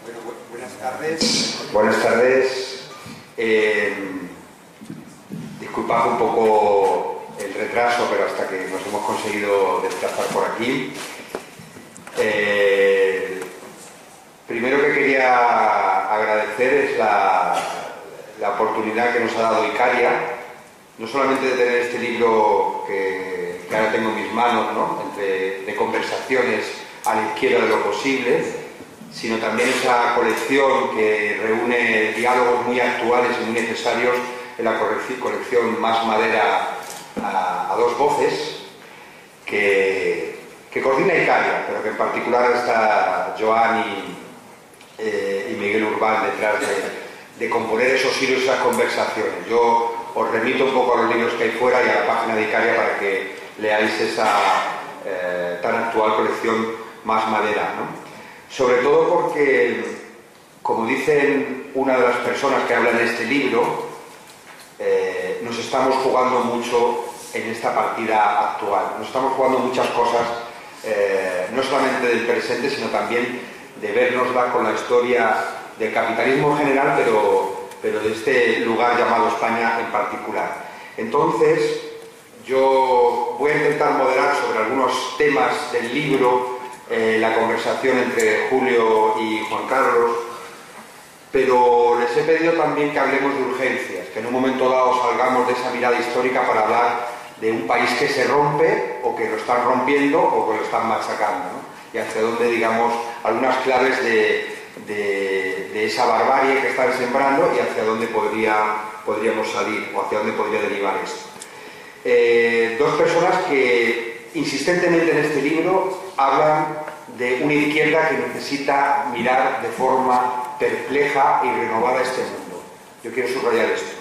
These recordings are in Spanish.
Bueno, buenas tardes. Buenas tardes. Disculpad un poco el retraso, pero hasta que nos hemos conseguido desplazar por aquí. Primero que quería agradecer es la oportunidad que nos ha dado Icaria, no solamente de tener este libro que ahora tengo en mis manos, ¿no?, de conversaciones a la izquierda de lo posible, sino también esa colección que reúne diálogos muy actuales y muy necesarios en la colección Más Madera a dos voces, que coordina Icaria, pero que en particular está Joan y Miguel Urbán detrás de componer esos hilos, esas conversaciones. Yo os remito un poco a los libros que hay fuera y a la página de Icaria para que leáis esa tan actual colección Más Madera, ¿no? Sobre todo porque, como dicen una de las personas que hablan de este libro, nos estamos jugando mucho en esta partida actual. Nos estamos jugando muchas cosas, no solamente del presente, sino también de vernosla con la historia del capitalismo en general, pero de este lugar llamado España en particular. Entonces, yo voy a intentar moderar sobre algunos temas del libro la conversación entre Julio y Juan Carlos, pero les he pedido también que hablemos de urgencias, que en un momento dado salgamos de esa mirada histórica para hablar de un país que se rompe, o que lo están rompiendo, o que lo están machacando, ¿no? Y hacia dónde, digamos, algunas claves de esa barbarie que están sembrando y hacia dónde podríamos salir, o hacia dónde podría derivar esto. Dos personas que insistentemente en este libro hablan de una izquierda que necesita mirar de forma perpleja y renovada este mundo. Yo quiero subrayar esto.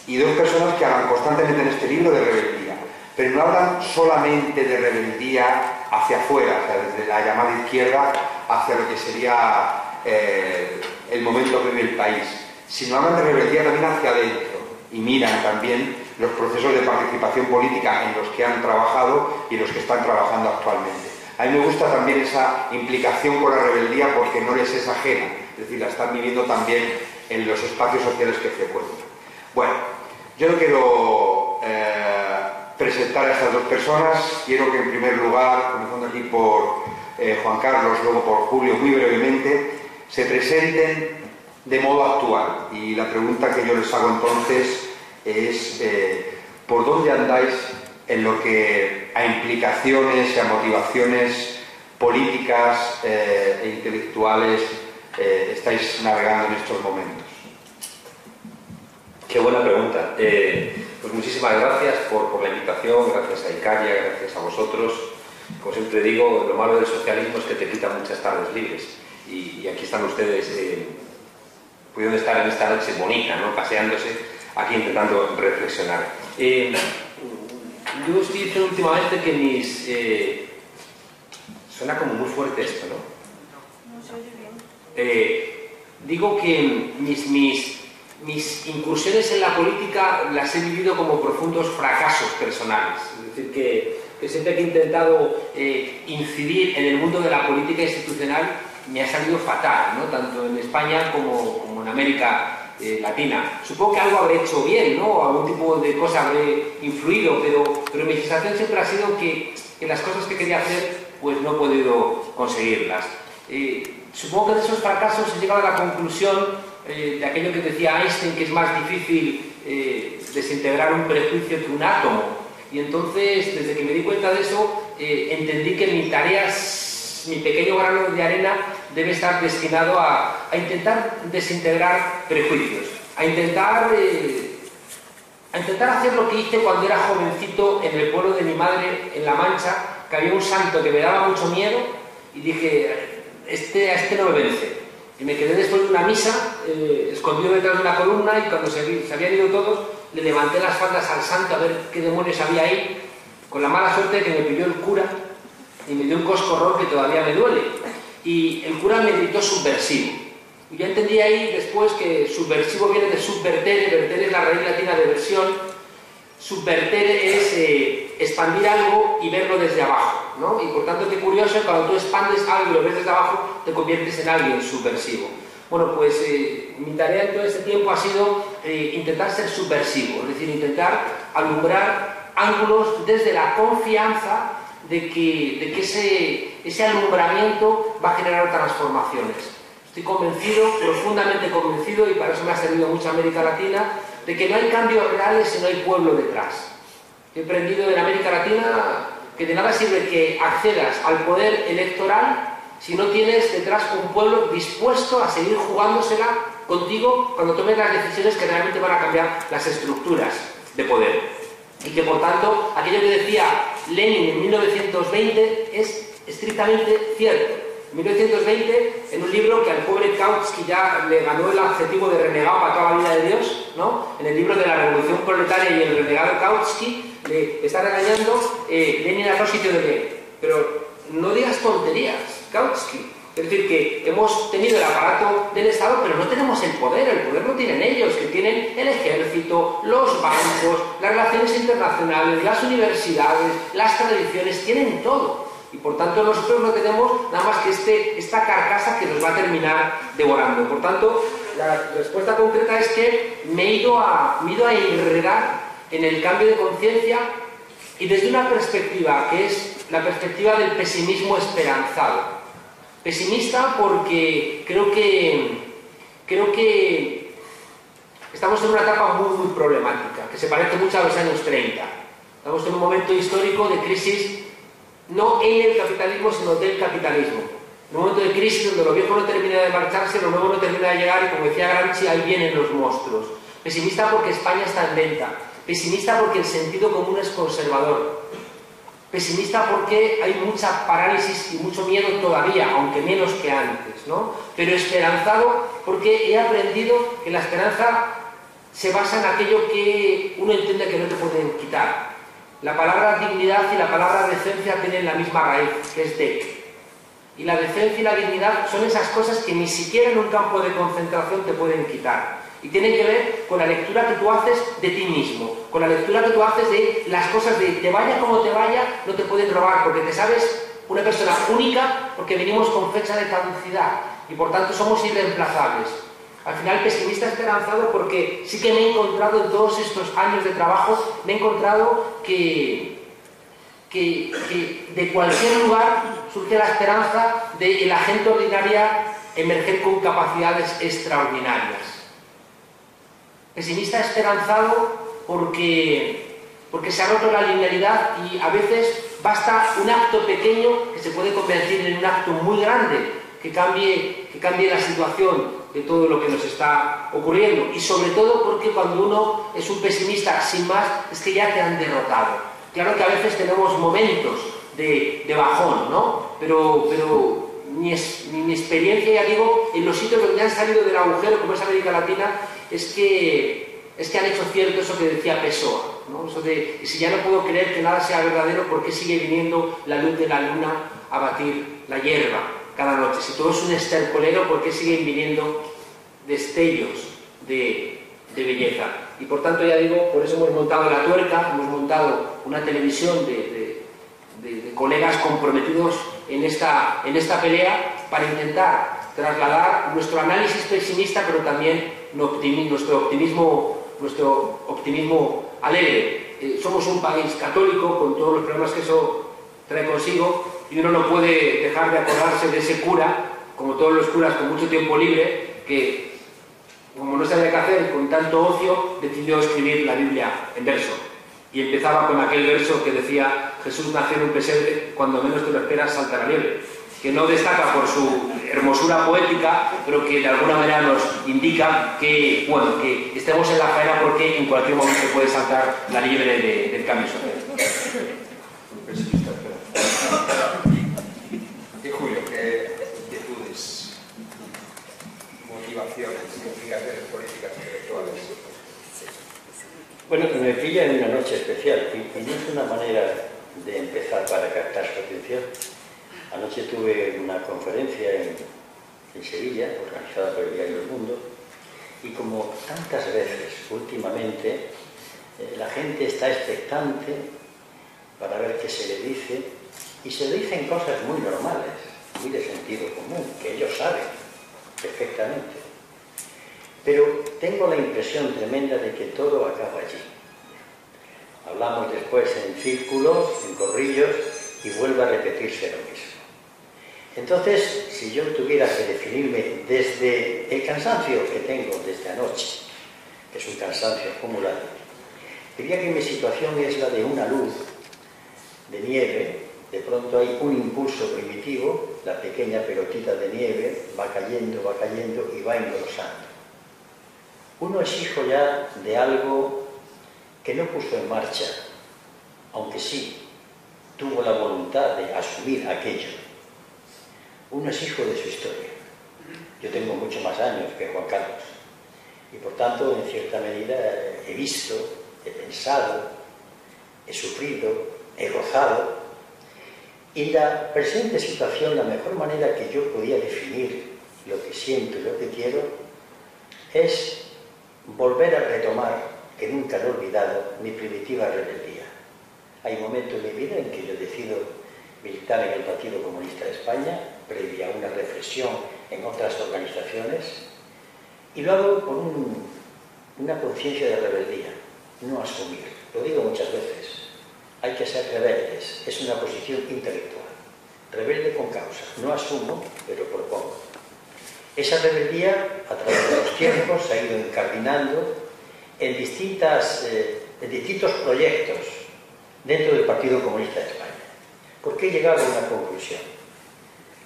Y dos personas que hablan constantemente en este libro de rebeldía, pero no hablan solamente de rebeldía hacia afuera, o sea, desde la llamada izquierda hacia lo que sería el momento que vive el país, sino hablan de rebeldía también hacia adentro y miran también los procesos de participación política en los que han trabajado y en los que están trabajando actualmente. A mí me gusta también esa implicación con la rebeldía porque no les es ajena, es decir, la están viviendo también en los espacios sociales que frecuentan. Bueno, yo no quiero presentar a estas dos personas, quiero que en primer lugar, comenzando aquí por Juan Carlos, luego por Julio, muy brevemente, se presenten de modo actual. Y la pregunta que yo les hago entonces es ¿por dónde andáis en lo que a implicaciones y a motivaciones políticas e intelectuales estáis navegando en estos momentos? Qué buena pregunta. Pues muchísimas gracias por la invitación, gracias a Icaria, gracias a vosotros. Como siempre digo, lo malo del socialismo es que te quita muchas tardes libres. Y aquí están ustedes pudiendo estar en esta noche bonita, ¿no?, paseándose, aquí intentando reflexionar. Yo estoy diciendo últimamente que mis... suena como muy fuerte esto, ¿no? No se oye bien. Digo que mis incursiones en la política las he vivido como profundos fracasos personales. Es decir, que siempre que he intentado incidir en el mundo de la política institucional me ha salido fatal, ¿no?, tanto en España como en América Latina. Supongo que algo habré hecho bien, ¿no?, algún tipo de cosa habré influido, pero mi sensación siempre ha sido que las cosas que quería hacer pues no he podido conseguirlas. Supongo que de esos fracasos he llegado a la conclusión de aquello que decía Einstein, que es más difícil desintegrar un prejuicio que un átomo. Y entonces, desde que me di cuenta de eso, entendí que mi tarea, mi pequeño grano de arena, debe estar destinado a intentar desintegrar prejuicios, a intentar hacer lo que hice cuando era jovencito en el pueblo de mi madre, en La Mancha, que había un santo que me daba mucho miedo, y dije, a este no me vence. Y me quedé después de una misa, escondido detrás de una columna, y cuando se habían ido todos, le levanté las faldas al santo a ver qué demonios había ahí, con la mala suerte de que me pilló el cura y me dio un coscorrón que todavía me duele. Y el cura me gritó subversivo. Y yo entendí ahí después que subversivo viene de subvertere, vertere es la raíz latina de versión. Subvertere es expandir algo y verlo desde abajo. ¿no? Y por tanto, qué curioso, cuando tú expandes algo y lo ves desde abajo, te conviertes en alguien subversivo. Bueno, pues mi tarea en todo este tiempo ha sido intentar ser subversivo, es decir, intentar alumbrar ángulos desde la confianza de que ese alumbramiento va a generar transformaciones. Estoy convencido, profundamente convencido, y para eso me ha servido mucho América Latina, de que no hay cambios reales si no hay pueblo detrás. He aprendido en América Latina que de nada sirve que accedas al poder electoral si no tienes detrás un pueblo dispuesto a seguir jugándosela contigo cuando tomes las decisiones que realmente van a cambiar las estructuras de poder. Y que por tanto, aquello que decía Lenin en 1920 es estrictamente cierto. En 1920, en un libro que al pobre Kautsky ya le ganó el adjetivo de renegado para toda la vida de Dios, ¿no? En el libro de la Revolución Proletaria y el renegado Kautsky, le está regañando Lenin a los sitios de que, pero no digas tonterías, Kautsky. Es decir, que hemos tenido el aparato del Estado, pero no tenemos el poder lo tienen ellos, que tienen el ejército, los bancos, las relaciones internacionales, las universidades, las tradiciones, tienen todo. Y por tanto nosotros no tenemos nada más que esta carcasa que nos va a terminar devorando. Por tanto, la respuesta concreta es que me he ido a enredar en el cambio de conciencia y desde una perspectiva que es la perspectiva del pesimismo esperanzado. Pesimista porque creo que estamos en una etapa muy problemática, que se parece mucho a los años 30. Estamos en un momento histórico de crisis, no en el capitalismo, sino del capitalismo. Un momento de crisis donde lo viejo no termina de marcharse, lo nuevo no termina de llegar, y como decía Gramsci, ahí vienen los monstruos. Pesimista porque España está en venta. Pesimista porque el sentido común es conservador. Pesimista porque hay mucha parálisis y mucho miedo todavía, aunque menos que antes, ¿no? Pero esperanzado porque he aprendido que la esperanza se basa en aquello que uno entiende que no te pueden quitar. La palabra dignidad y la palabra decencia tienen la misma raíz, que es dec. Y la decencia y la dignidad son esas cosas que ni siquiera en un campo de concentración te pueden quitar. Y tienen que ver con la lectura que tú haces de ti mismo, con la lectura que tú haces de las cosas de te vaya como te vaya, no te pueden robar, porque te sabes una persona única, porque venimos con fecha de caducidad y por tanto somos irreemplazables. Al final, pesimista esperanzado porque sí que me he encontrado en todos estos años de trabajo, me he encontrado que de cualquier lugar surge la esperanza de la gente ordinaria emerger con capacidades extraordinarias. Pesimista esperanzado porque se ha roto la linealidad y a veces basta un acto pequeño que se puede convertir en un acto muy grande que cambie la situación de todo lo que nos está ocurriendo. Y sobre todo porque cuando uno es un pesimista sin más, es que ya te han derrotado. Claro que a veces tenemos momentos de bajón, ¿no? Pero mi experiencia, ya digo, en los sitios donde han salido del agujero, como es América Latina, es que han hecho cierto eso que decía Pessoa, ¿no? Eso de, si ya no puedo creer que nada sea verdadero, ¿por qué sigue viniendo la luz de la luna a batir la hierba cada noche? Si todo es un estercolero, ¿por qué siguen viniendo destellos de belleza? Y por tanto, ya digo, por eso hemos montado La Tuerca, hemos montado una televisión de colegas comprometidos en esta pelea para intentar trasladar nuestro análisis pesimista, pero también nuestro optimismo alegre. Somos un país católico con todos los problemas que eso trae consigo y uno no puede dejar de acordarse de ese cura, como todos los curas con mucho tiempo libre, que como no sabía qué hacer con tanto ocio, decidió escribir la Biblia en verso. Y empezaba con aquel verso que decía: Jesús nació en un pesebre, cuando menos te lo esperas salta la liebre, que no destaca por su hermosura poética, pero que de alguna manera nos indica que, bueno, que estemos en la faena porque en cualquier momento puede saltar la liebre del cambio social. Y Julio, ¿qué inquietudes, motivaciones, implicaciones políticas intelectuales? Bueno, me pilla en una noche especial y no es una manera de empezar para captar su atención. Anoche tuve una conferencia en Sevilla, organizada por el Diario El Mundo, y como tantas veces últimamente, la gente está expectante para ver qué se le dice Y se dicen cosas muy normales, muy de sentido común, que ellos saben perfectamente. Pero tengo la impresión tremenda de que todo acaba allí. Hablamos después en círculos, en corrillos, y vuelve a repetirse lo mismo. Entonces, si yo tuviera que definirme desde el cansancio que tengo desde anoche, que es un cansancio acumulado, diría que mi situación es la de una luz de nieve. De pronto hay un impulso primitivo, la pequeña pelotita de nieve va cayendo y va engrosando. Uno es hijo ya de algo que no puso en marcha, aunque sí tuvo la voluntad de asumir aquello. Uno es hijo de su historia. Yo tengo mucho más años que Juan Carlos y por tanto en cierta medida he visto, he pensado, he sufrido, he gozado. Y la presente situación, la mejor manera que yo podía definir lo que siento y lo que quiero es volver a retomar, que nunca lo he olvidado, mi primitiva rebeldía. Hay momentos en mi vida en que yo decido militar en el Partido Comunista de España, previa a una reflexión en otras organizaciones, y lo hago con una conciencia de rebeldía, no asumir. Lo digo muchas veces, hay que ser rebeldes, es una posición intelectual, rebelde con causa, no asumo, pero propongo. Esa rebeldía, a través de los tiempos, se ha ido encardinando en distintos proyectos dentro del Partido Comunista de España. ¿Por qué he llegado a una conclusión?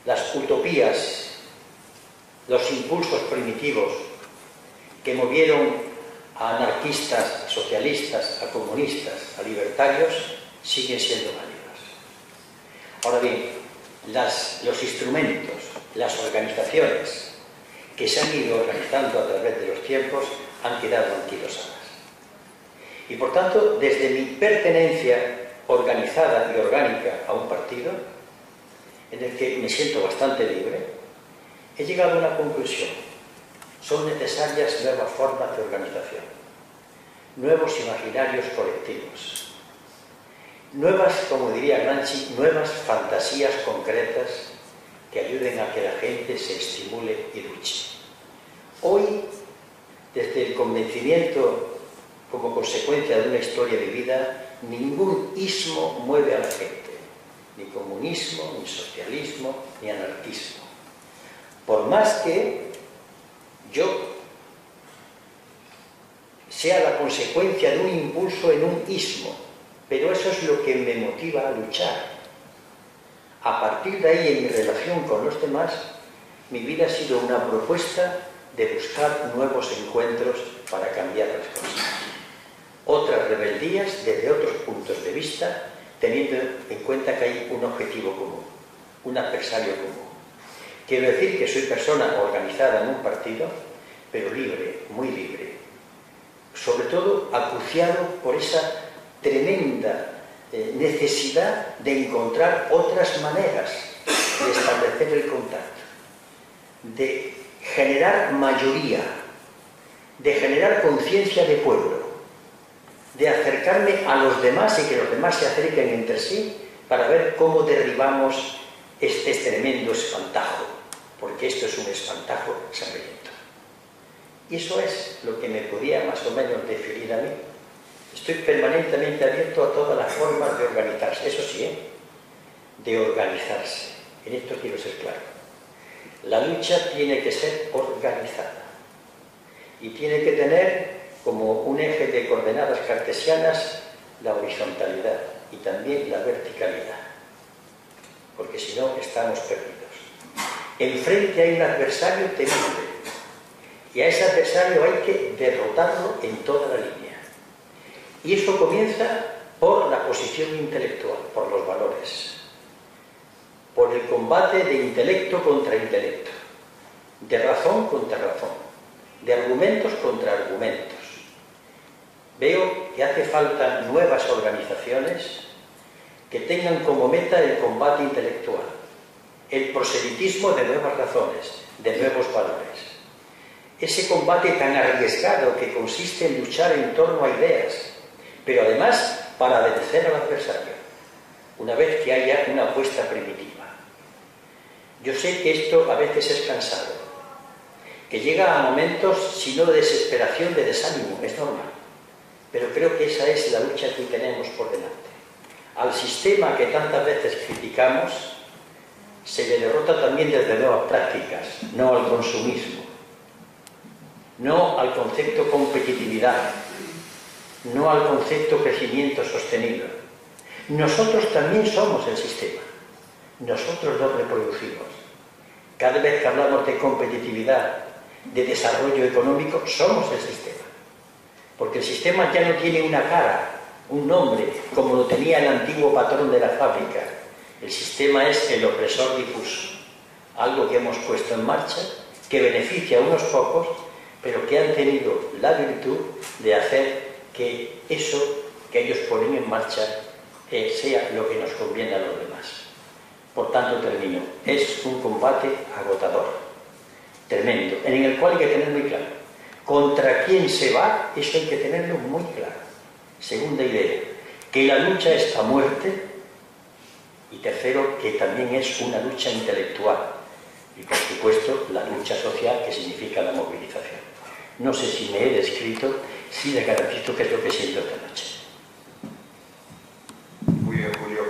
Las utopías, los impulsos primitivos que movieron a anarquistas, a socialistas, a comunistas, a libertarios, siguen siendo válidos. Ahora bien, los instrumentos, las organizaciones que se han ido organizando a través de los tiempos han quedado anquilosadas. Y por tanto, desde mi pertenencia organizada y orgánica a un partido, en el que me siento bastante libre, he llegado a una conclusión. Son necesarias nuevas formas de organización, nuevos imaginarios colectivos, nuevas, como diría Gramsci, nuevas fantasías concretas que ayuden a que la gente se estimule y luche. Hoy, desde el convencimiento como consecuencia de una historia vivida, ningún ismo mueve a la gente, ni comunismo, ni socialismo, ni anarquismo. Por más que yo sea la consecuencia de un impulso en un ismo, pero eso es lo que me motiva a luchar. A partir de ahí, en mi relación con los demás, mi vida ha sido una propuesta de buscar nuevos encuentros para cambiar las cosas. Otras rebeldías desde otros puntos de vista, teniendo en cuenta que hay un objetivo común, un adversario común. Quiero decir que soy persona organizada en un partido, pero libre, muy libre. Sobre todo acuciado por esa tremenda necesidad de encontrar otras maneras de establecer el contacto, de generar mayoría, de generar conciencia de pueblo, de acercarme a los demás y que los demás se acerquen entre sí para ver cómo derribamos este tremendo espantajo, porque esto es un espantajo sangriento. Y eso es lo que me podía más o menos definir a mí. Estoy permanentemente abierto a todas las formas de organizarse, eso sí, de organizarse. En esto quiero ser claro. La lucha tiene que ser organizada y tiene que tener como un eje de coordenadas cartesianas la horizontalidad y también la verticalidad, porque si no estamos perdidos. Enfrente hay un adversario temible y a ese adversario hay que derrotarlo en toda la línea. Y eso comienza por la posición intelectual, por los valores, por el combate de intelecto contra intelecto, de razón contra razón, de argumentos contra argumentos. Veo que hace falta nuevas organizaciones que tengan como meta el combate intelectual, el proselitismo de nuevas razones, de nuevos valores. Ese combate tan arriesgado que consiste en luchar en torno a ideas, pero además para vencer al adversario. una vez que haya una apuesta primitiva. Yo sé que esto a veces es cansado, que llega a momentos, si no de desesperación, de desánimo, es normal, pero creo que esa es la lucha que tenemos por delante. Al sistema que tantas veces criticamos se le derrota también desde nuevas prácticas, no al consumismo, no al concepto competitividad, no al concepto crecimiento sostenido. Nosotros también somos el sistema, nosotros lo reproducimos. Cada vez que hablamos de competitividad, de desarrollo económico, somos el sistema, porque el sistema ya no tiene una cara, un nombre, como lo tenía el antiguo patrón de la fábrica. El sistema es el opresor difuso, algo que hemos puesto en marcha, que beneficia a unos pocos, pero que han tenido la virtud de hacer que eso que ellos ponen en marcha sea lo que nos conviene a los demás. Por tanto, termino. Es un combate agotador, tremendo, en el cual hay que tener muy claro contra quién se va. Eso hay que tenerlo muy claro. Segunda idea, que la lucha es a muerte. Y tercero, que también es una lucha intelectual. Y por supuesto, la lucha social, que significa la movilización. No sé si me he descrito, sí le garantizo que es lo que siento esta noche. Muy bien, Julio.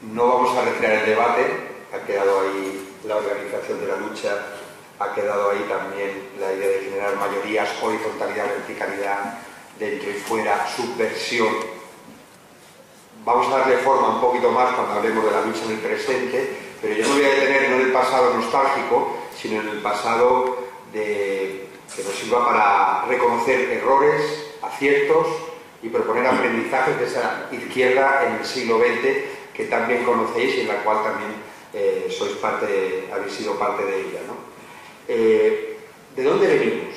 No vamos a retirar el debate. Ha quedado ahí la organización de la lucha, ha quedado ahí también la idea de generar mayorías, horizontalidad, verticalidad, dentro y fuera, subversión. Vamos a darle forma un poquito más cuando hablemos de la lucha en el presente, pero yo me voy a detener no en el pasado nostálgico, sino en el pasado que nos sirva para reconocer errores, aciertos y proponer aprendizajes de esa izquierda en el siglo XX que también conocéis y en la cual también habéis sido parte de ella, ¿no? ¿De dónde venimos?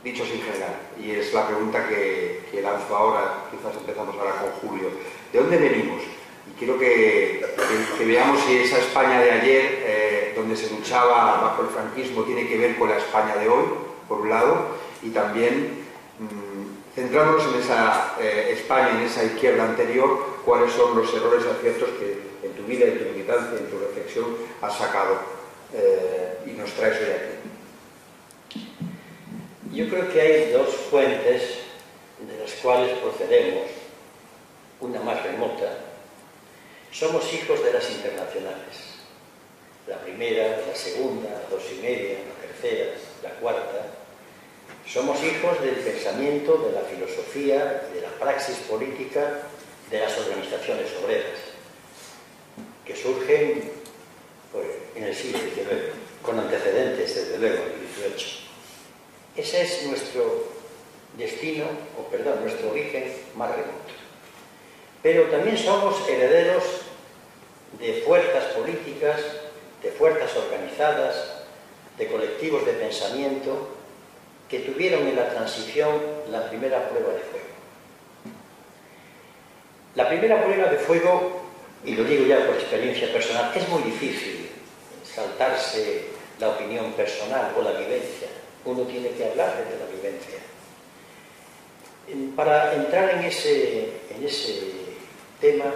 Dicho sin general, y es la pregunta que lanzo ahora, quizás empezamos ahora con Julio. ¿De dónde venimos? Y quiero que veamos si esa España de ayer, donde se luchaba bajo el franquismo, tiene que ver con la España de hoy, por un lado, y también centrándonos en esa España, en esa izquierda anterior, cuáles son los errores y aciertos que en tu vida, en tu militancia, en tu reflexión has sacado y nos traes hoy aquí. Yo creo que hay dos fuentes de las cuales procedemos, una más remota. Somos hijos de las internacionales. La primera, la segunda, la 2 y media, la tercera, la cuarta. Somos hijos del pensamiento, de la filosofía, de la praxis política, de las organizaciones obreras, que surgen pues, en el siglo XIX, con antecedentes, desde luego, en el XVIII. Ese es nuestro destino, nuestro origen más remoto. Pero también somos herederos de fuerzas políticas, de fuerzas organizadas, de colectivos de pensamiento que tuvieron en la transición la primera prueba de fuego. La primera prueba de fuego, y lo digo ya por experiencia personal, es muy difícil saltarse la opinión personal o la vivencia. Uno tiene que hablar desde la vivencia. Para entrar en ese tema,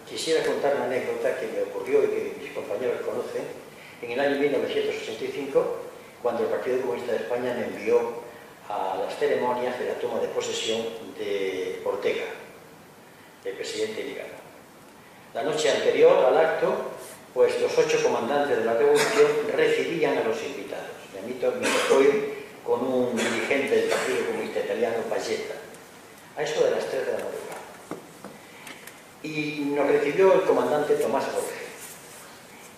quisiera contar una anécdota que me ocurrió y que mis compañeros conocen. En el año 1985, cuando el Partido Comunista de España me envió a las ceremonias de la toma de posesión de Ortega, del presidente ilegado. La noche anterior al acto, pues los 8 comandantes de la revolución recibían a los invitados. Me tocó ir con un dirigente del Partido Comunista Italiano, Palletta, a eso de las 3 de la madrugada. Y nos recibió el comandante Tomás Borge.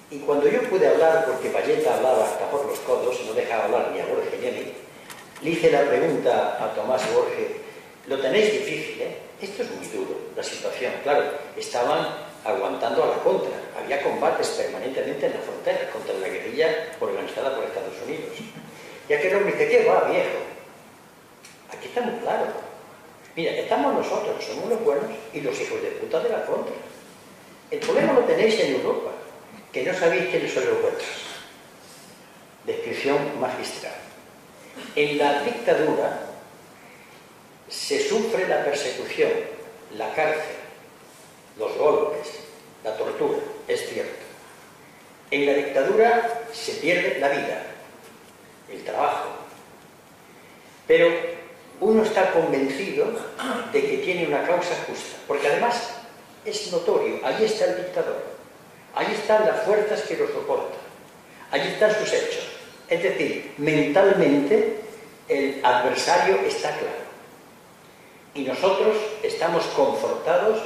Y cuando yo pude hablar, porque Palletta hablaba hasta por los codos, no dejaba hablar ni a Borge ni a mí, le hice la pregunta a Tomás Borge: lo tenéis difícil, ¿eh? Esto es muy duro, la situación. Claro, estaban aguantando a la contra. Había combates permanentemente en la frontera contra la guerrilla organizada por Estados Unidos. Y aquel hombre dice: ¿qué va, viejo? Aquí está muy claro. Mira, estamos nosotros, somos los buenos, y los hijos de puta de la contra. El problema lo tenéis en Europa, que no sabéis quiénes son los buenos. Descripción magistral. En la dictadura se sufre la persecución, la cárcel, los golpes, la tortura, es cierto. En la dictadura se pierde la vida, el trabajo, pero uno está convencido de que tiene una causa justa, porque además es notorio, ahí está el dictador, ahí están las fuerzas que lo soportan, ahí están sus hechos. Es decir, mentalmente el adversario está claro. Y nosotros estamos confortados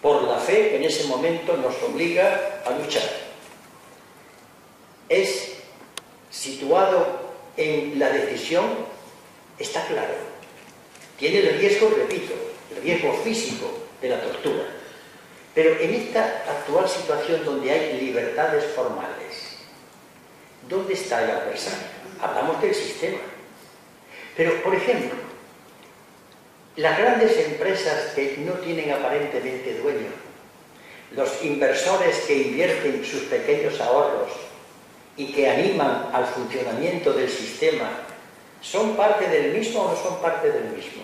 por la fe que en ese momento nos obliga a luchar. Es situado en la decisión, está claro. Tiene el riesgo, repito, el riesgo físico de la tortura. Pero en esta actual situación donde hay libertades formales, ¿dónde está el adversario? Hablamos del sistema. Pero, por ejemplo, las grandes empresas que no tienen aparentemente dueño, los inversores que invierten sus pequeños ahorros y que animan al funcionamiento del sistema, ¿son parte del mismo o no son parte del mismo?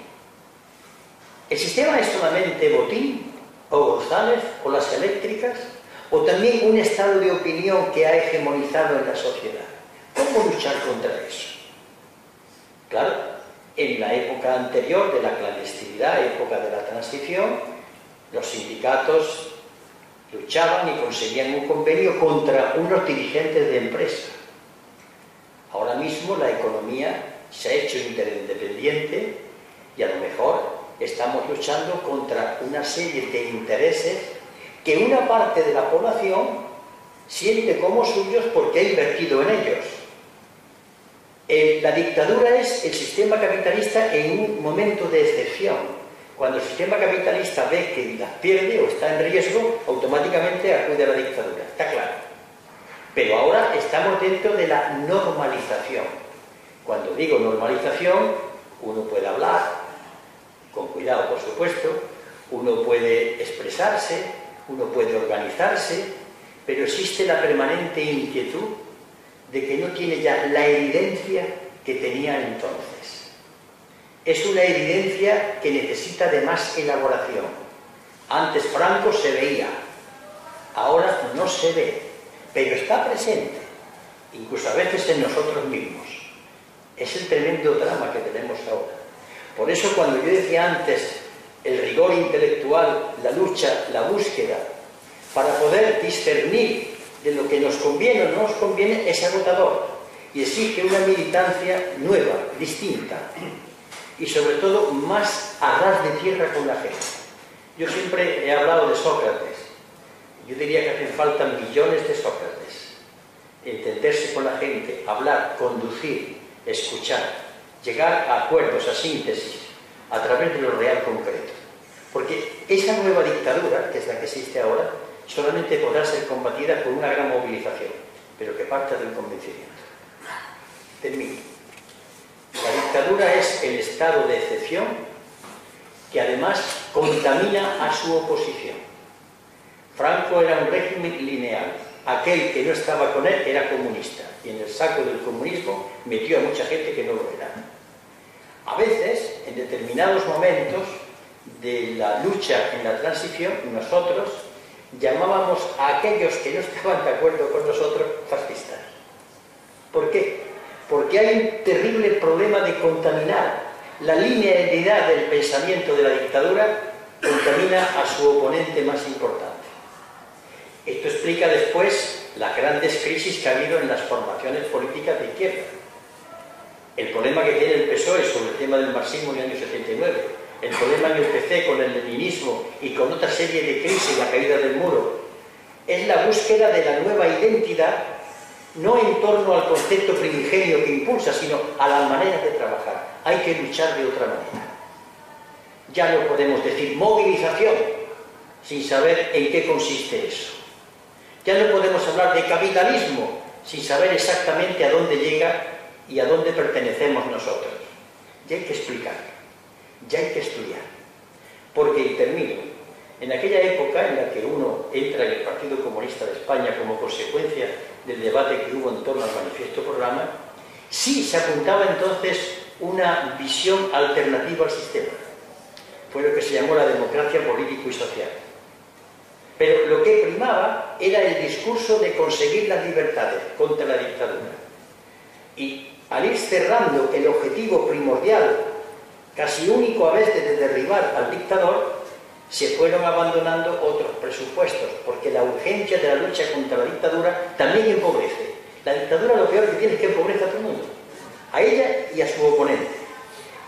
¿El sistema es solamente Botín o González o las eléctricas o también un estado de opinión que ha hegemonizado en la sociedad? ¿Cómo luchar contra eso? Claro, en la época anterior de la clandestinidad, época de la transición, los sindicatos luchaban y conseguían un convenio contra unos dirigentes de empresa. Ahora mismo la economía se ha hecho interindependiente y a lo mejor estamos luchando contra una serie de intereses que una parte de la población siente como suyos porque ha invertido en ellos. La dictadura es el sistema capitalista en un momento de excepción. Cuando el sistema capitalista ve que las pierde o está en riesgo, automáticamente acude a la dictadura. Está claro. Pero ahora estamos dentro de la normalización. Cuando digo normalización, uno puede hablar, con cuidado por supuesto, uno puede expresarse, uno puede organizarse, pero existe la permanente inquietud de que no tiene ya la evidencia que tenía entonces. Es una evidencia que necesita de más elaboración. Antes Franco se veía, ahora no se ve, pero está presente, incluso a veces en nosotros mismos. Es el tremendo drama que tenemos ahora. Por eso cuando yo decía antes el rigor intelectual, la lucha, la búsqueda, para poder discernir de lo que nos conviene o no nos conviene, es agotador y exige una militancia nueva, distinta y sobre todo más a ras de tierra con la gente. Yo siempre he hablado de Sócrates. Yo diría que hacen falta millones de Sócrates. Entenderse con la gente, hablar, conducir, escuchar, llegar a acuerdos, a síntesis, a través de lo real concreto. Porque esa nueva dictadura, que es la que existe ahora, solamente podrá ser combatida con una gran movilización, pero que parta del convencimiento. Termino. La dictadura es el estado de excepción que además contamina a su oposición. Franco era un régimen lineal. Aquel que no estaba con él era comunista, y en el saco del comunismo metió a mucha gente que no lo era. A veces, en determinados momentos de la lucha en la transición, nosotros llamábamos a aquellos que no estaban de acuerdo con nosotros fascistas. ¿Por qué? Porque hay un terrible problema de contaminar. La linealidad del pensamiento de la dictadura contamina a su oponente más importante. Esto explica después las grandes crisis que ha habido en las formaciones políticas de izquierda. El problema que tiene el PSOE sobre el tema del marxismo en el año 79, el problema en el PC con el leninismo y con otra serie de crisis, la caída del muro, es la búsqueda de la nueva identidad, no en torno al concepto primigenio que impulsa, sino a las maneras de trabajar. Hay que luchar de otra manera. Ya no podemos decir movilización sin saber en qué consiste eso. Ya no podemos hablar de capitalismo sin saber exactamente a dónde llega y a dónde pertenecemos nosotros. Ya hay que explicar, ya hay que estudiar. Porque, y termino, en aquella época en la que uno entra en el Partido Comunista de España como consecuencia del debate que hubo en torno al manifiesto programa, sí se apuntaba entonces una visión alternativa al sistema. Fue lo que se llamó la democracia político y social. Pero lo que primaba era el discurso de conseguir las libertades contra la dictadura. Y al ir cerrando el objetivo primordial, casi único a veces, de derribar al dictador, se fueron abandonando otros presupuestos, porque la urgencia de la lucha contra la dictadura también empobrece. La dictadura lo peor que tiene es que empobrece a todo el mundo, a ella y a su oponente.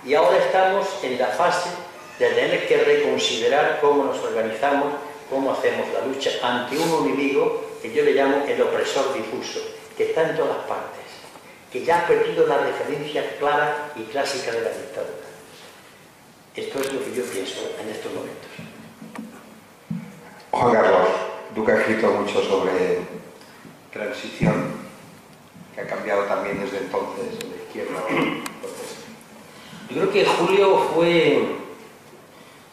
Y ahora estamos en la fase de tener que reconsiderar cómo nos organizamos, cómo hacemos la lucha ante un enemigo que yo le llamo el opresor difuso, que está en todas partes, que ya ha perdido la referencia clara y clásica de la dictadura. Esto es lo que yo pienso en estos momentos. Juan Carlos, tú que has escrito mucho sobre transición, que ha cambiado también desde entonces, la izquierda. Yo creo que Julio fue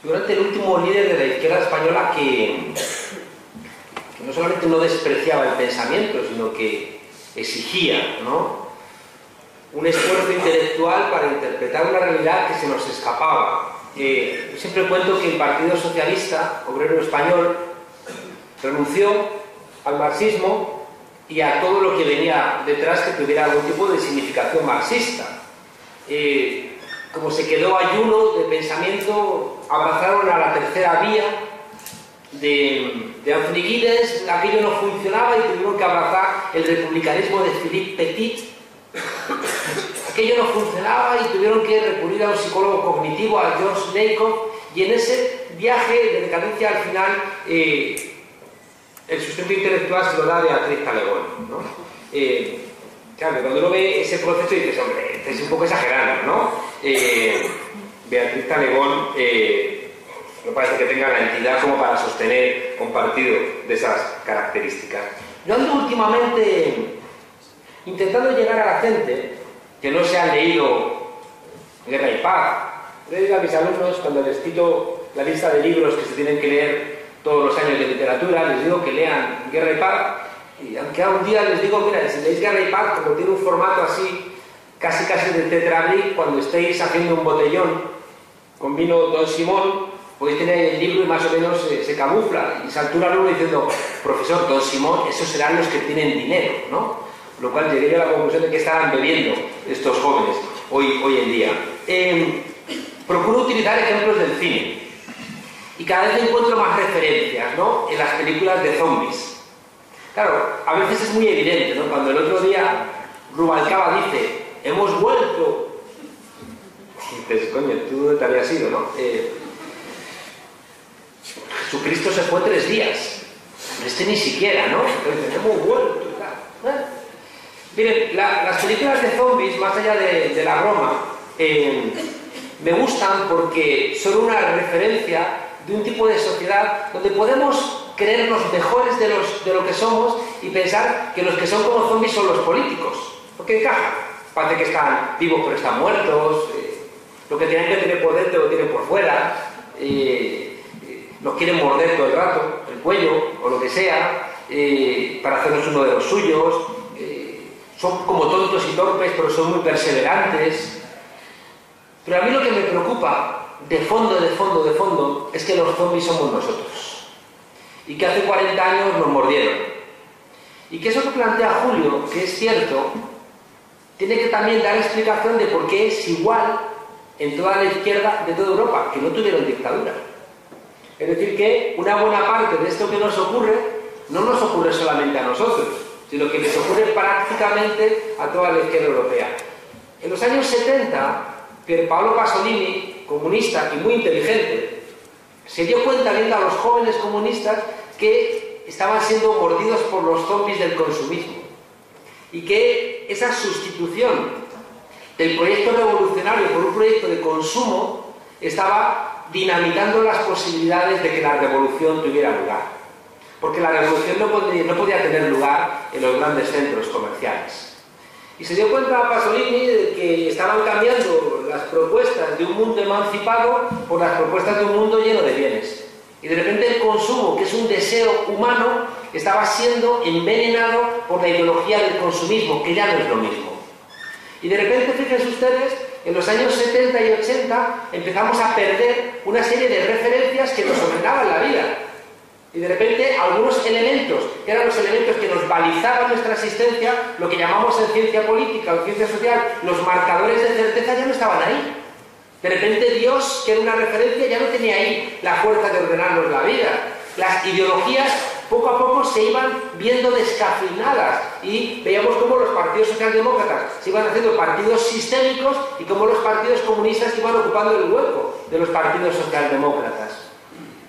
seguramente el último líder de la izquierda española que no solamente no despreciaba el pensamiento, sino que exigía, ¿no?, un esfuerzo intelectual para interpretar una realidad que se nos escapaba. Yo siempre cuento que el Partido Socialista Obrero Español renunció al marxismo y a todo lo que venía detrás que tuviera algún tipo de significación marxista. Como se quedó ayuno de pensamiento, abrazaron a la tercera vía de Anthony Giddens, aquello no funcionaba y tuvieron que abrazar el republicanismo de Philippe Petit. Aquello no funcionaba y tuvieron que recurrir a un psicólogo cognitivo, a George Lakoff, y en ese viaje de decadencia al final el sustento intelectual se lo da Beatriz Talegón, ¿no? Claro, cuando uno ve ese proceso dices, hombre, este es un poco exagerado, ¿no? Beatriz Talegón no parece que tenga la entidad como para sostener un partido de esas características. Yo ando últimamente intentando llegar a la gente que no se han leído Guerra y Paz. Le digo a mis alumnos, cuando les cito la lista de libros que se tienen que leer todos los años de literatura, les digo que lean Guerra y Paz, y aunque a un día les digo, mira, si leéis Guerra y Paz, como tiene un formato así, casi de tetrabric, cuando estéis haciendo un botellón con vino Don Simón, podéis tener el libro y más o menos se camufla, y salta un alumno diciendo, profesor, Don Simón, esos serán los que tienen dinero, ¿no? Lo cual llegué a la conclusión de que estaban bebiendo estos jóvenes hoy en día. Procuro utilizar ejemplos del cine y cada vez encuentro más referencias, ¿no?, en las películas de zombies. Claro, a veces es muy evidente, ¿no? Cuando el otro día Rubalcaba dice, hemos vuelto. Y dices, coño, tú dónde te habías ido, ¿no? Jesucristo se fue 3 días. Este ni siquiera, ¿no? Entonces, hemos vuelto. Miren, las películas de zombies, más allá de la Roma, me gustan porque son una referencia de un tipo de sociedad donde podemos creernos mejores de lo que somos y pensar que los que son como zombies son los políticos. Porque encaja. Parece que están vivos pero están muertos, lo que tienen que tener por dentro lo tienen por fuera, nos quieren morder todo el rato, el cuello o lo que sea, para hacernos uno de los suyos. Son como tontos y torpes, pero son muy perseverantes. Pero a mí lo que me preocupa, de fondo, es que los zombies somos nosotros. Y que hace 40 años nos mordieron. Y que eso que plantea Julio, que es cierto, tiene que también dar explicación de por qué es igual en toda la izquierda de toda Europa, que no tuvieron dictadura. Es decir, que una buena parte de esto que nos ocurre, no nos ocurre solamente a nosotros, sino que les ocurre prácticamente a toda la izquierda europea. En los años 70, Pierpaolo Pasolini, comunista y muy inteligente, se dio cuenta viendo a los jóvenes comunistas que estaban siendo mordidos por los zombies del consumismo y que esa sustitución del proyecto revolucionario por un proyecto de consumo estaba dinamitando las posibilidades de que la revolución tuviera lugar. Porque la revolución no podía tener lugar en los grandes centros comerciales. Y se dio cuenta Pasolini de que estaban cambiando las propuestas de un mundo emancipado por las propuestas de un mundo lleno de bienes. Y de repente el consumo, que es un deseo humano, estaba siendo envenenado por la ideología del consumismo, que ya no es lo mismo. Y de repente, fíjense ustedes, en los años 70 y 80 empezamos a perder una serie de referencias que nos ordenaban la vida. Y de repente algunos elementos, que eran los elementos que nos balizaban nuestra existencia, lo que llamamos en ciencia política o en ciencia social, los marcadores de certeza, ya no estaban ahí. De repente Dios, que era una referencia, ya no tenía ahí la fuerza de ordenarnos la vida. Las ideologías poco a poco se iban viendo descafeinadas y veíamos cómo los partidos socialdemócratas se iban haciendo partidos sistémicos y cómo los partidos comunistas iban ocupando el hueco de los partidos socialdemócratas.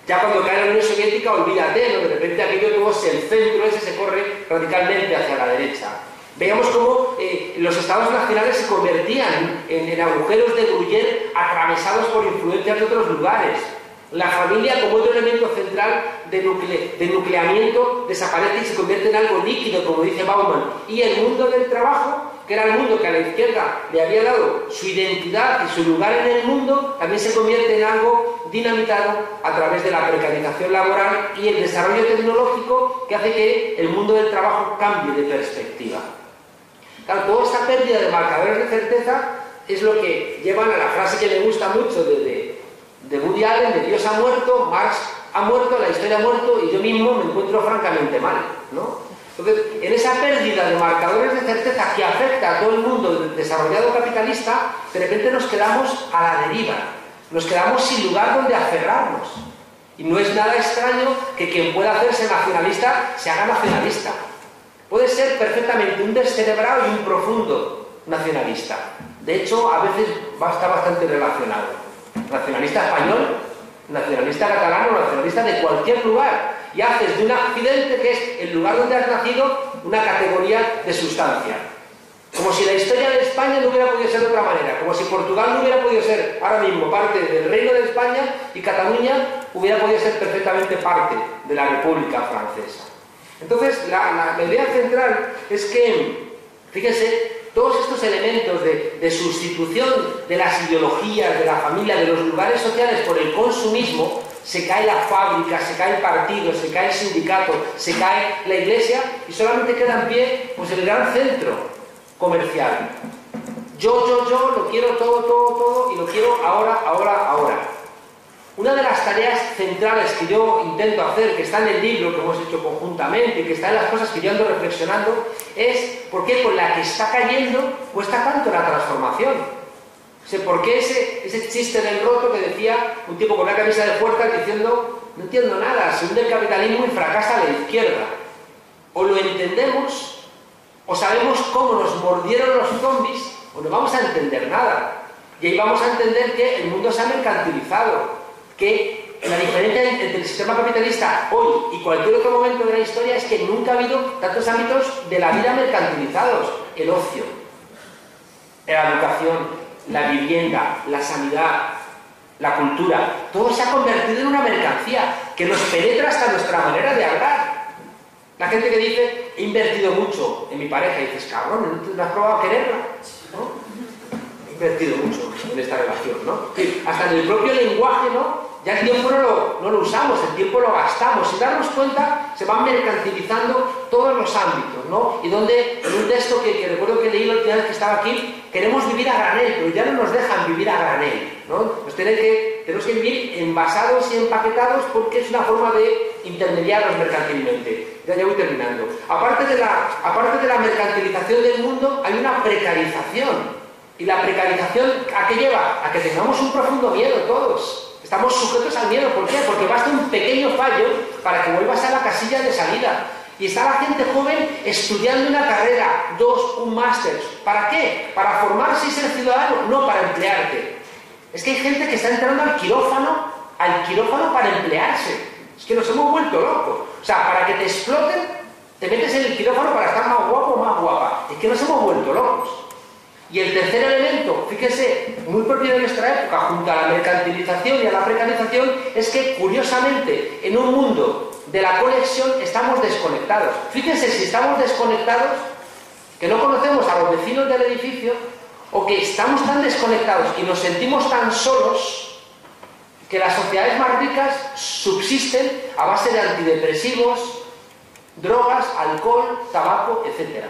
Ya cuando cae la Unión Soviética, olvídate, ¿no? De repente aquello todo el centro ese se corre radicalmente hacia la derecha. Veíamos cómo los estados nacionales se convertían en agujeros de Gruyère atravesados por influencias de otros lugares. La familia, como otro elemento central de nucleamiento, desaparece y se convierte en algo líquido, como dice Bauman. Y el mundo del trabajo, que era el mundo que a la izquierda le había dado su identidad y su lugar en el mundo, también se convierte en algo dinamitado a través de la precarización laboral y el desarrollo tecnológico que hace que el mundo del trabajo cambie de perspectiva. Claro, toda esta pérdida de marcadores de certeza es lo que llevan a la frase que me gusta mucho de Woody Allen, de Dios ha muerto, Marx ha muerto, la historia ha muerto y yo mismo me encuentro francamente mal, ¿no? Entonces, en esa pérdida de marcadores de certeza que afecta a todo el mundo desarrollado capitalista, de repente nos quedamos a la deriva, nos quedamos sin lugar donde aferrarnos. Y no es nada extraño que quien pueda hacerse nacionalista se haga nacionalista. Puede ser perfectamente un descerebrado y un profundo nacionalista. De hecho, a veces está bastante relacionado. Nacionalista español, nacionalista catalano, nacionalista de cualquier lugar. Y haces de un accidente, que es el lugar donde has nacido, una categoría de sustancia. Como si la historia de España no hubiera podido ser de otra manera. Como si Portugal no hubiera podido ser ahora mismo parte del Reino de España y Cataluña hubiera podido ser perfectamente parte de la República Francesa. Entonces, la idea central es que, fíjense, todos estos elementos de sustitución de las ideologías, de la familia, de los lugares sociales por el consumismo, se cae la fábrica, se cae el partido, se cae el sindicato, se cae la iglesia y solamente queda en pie pues, el gran centro comercial. Yo, lo quiero todo y lo quiero ahora. Una de las tareas centrales que yo intento hacer, que está en el libro que hemos hecho conjuntamente y que está en las cosas que yo ando reflexionando, es por qué con la que está cayendo cuesta tanto la transformación. O sea, ¿por qué ese chiste del roto que decía un tipo con una camisa de fuerza diciendo no entiendo nada, se hunde el capitalismo y fracasa la izquierda? O lo entendemos, o sabemos cómo nos mordieron los zombies, o no vamos a entender nada. Y ahí vamos a entender que el mundo se ha mercantilizado, que la diferencia entre el sistema capitalista hoy y cualquier otro momento de la historia es que nunca ha habido tantos ámbitos de la vida mercantilizados. El ocio, la educación, la vivienda, la sanidad, la cultura, todo se ha convertido en una mercancía que nos penetra hasta nuestra manera de hablar. La gente que dice, he invertido mucho en mi pareja, y dices, cabrón, ¿no has probado a quererla? ¿No? He invertido mucho en esta relación, ¿no? Sí, hasta en el propio lenguaje, ¿no? Ya el tiempo no lo usamos, el tiempo lo gastamos. Sin darnos cuenta, se van mercantilizando todos los ámbitos, ¿no? Y donde, en un texto que recuerdo que leí la última vez que estaba aquí, queremos vivir a granel, pero ya no nos dejan vivir a granel, ¿no? Pues tenemos que vivir envasados y empaquetados porque es una forma de intermediarnos mercantilmente. Ya voy terminando. Aparte de la mercantilización del mundo, hay una precarización. Y la precarización, ¿a qué lleva? A que tengamos un profundo miedo todos. Estamos sujetos al miedo. ¿Por qué? Porque basta un pequeño fallo para que vuelvas a la casilla de salida. Y está la gente joven estudiando una carrera, un máster. ¿Para qué? Para formarse y ser ciudadano, no para emplearte. Es que hay gente que está entrando al quirófano para emplearse. Es que nos hemos vuelto locos. O sea, para que te exploten, te metes en el quirófano para estar más guapo o más guapa. Es que nos hemos vuelto locos. Y el tercer elemento, fíjese, muy propio de nuestra época, junto a la mercantilización y a la precarización, es que, curiosamente, en un mundo de la conexión estamos desconectados. Fíjense, si estamos desconectados, que no conocemos a los vecinos del edificio, o que estamos tan desconectados y nos sentimos tan solos, que las sociedades más ricas subsisten a base de antidepresivos, drogas, alcohol, tabaco, etc.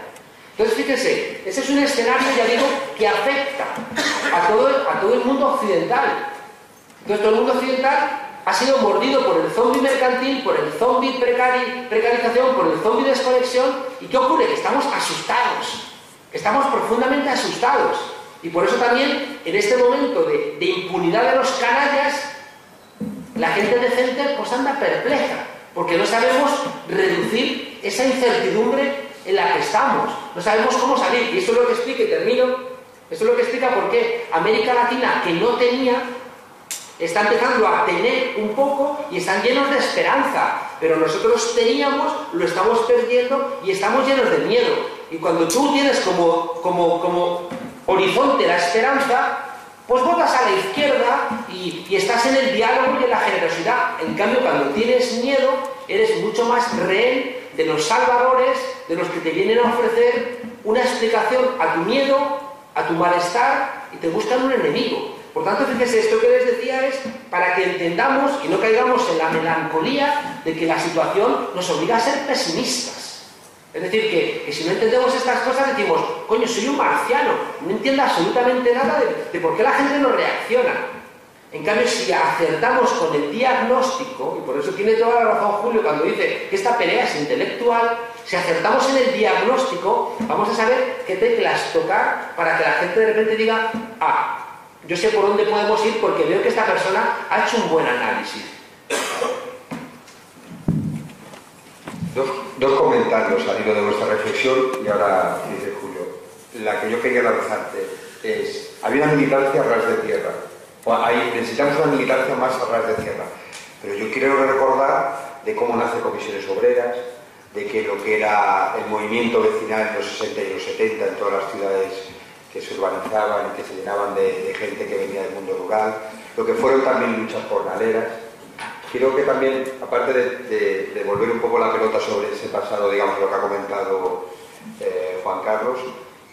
Entonces, fíjense, ese es un escenario, ya digo, que afecta a todo el mundo occidental. Entonces, todo el mundo occidental ha sido mordido por el zombie mercantil, por el zombie precarización, por el zombie desconexión. ¿Y qué ocurre? Que estamos asustados, estamos profundamente asustados. Y por eso también, en este momento de impunidad de los canallas, la gente decente pues anda perpleja, porque no sabemos reducir esa incertidumbre en la que estamos, no sabemos cómo salir. Y eso es lo que explica, y termino, eso es lo que explica por qué América Latina, que no tenía, está empezando a tener un poco y están llenos de esperanza, pero nosotros teníamos, lo estamos perdiendo y estamos llenos de miedo. Y cuando tú tienes como horizonte la esperanza, pues votas a la izquierda y estás en el diálogo y en la generosidad. En cambio, cuando tienes miedo, eres mucho más rehén de los salvadores, de los que te vienen a ofrecer una explicación a tu miedo, a tu malestar, y te buscan un enemigo. Por tanto, fíjese, esto que les decía es para que entendamos y no caigamos en la melancolía de que la situación nos obliga a ser pesimistas. Es decir, que si no entendemos estas cosas decimos, coño, soy un marciano, no entiendo absolutamente nada de por qué la gente no reacciona. En cambio, si acertamos con el diagnóstico, y por eso tiene toda la razón Julio cuando dice que esta pelea es intelectual, si acertamos en el diagnóstico, vamos a saber qué teclas tocar para que la gente de repente diga, ah, yo sé por dónde podemos ir porque veo que esta persona ha hecho un buen análisis. Dos comentarios al hilo de vuestra reflexión y ahora dice Julio. La que yo quería lanzarte es, había una militancia a ras de tierra. Necesitamos una militancia más a ras de tierra. Pero yo quiero recordar de cómo nace Comisiones Obreras, de que lo que era el movimiento vecinal en los 60 y los 70 en todas las ciudades que se urbanizaban y que se llenaban de gente que venía del mundo rural, lo que fueron también luchas jornaleras. Quiero que también, aparte de volver un poco la pelota sobre ese pasado, digamos, lo que ha comentado Juan Carlos,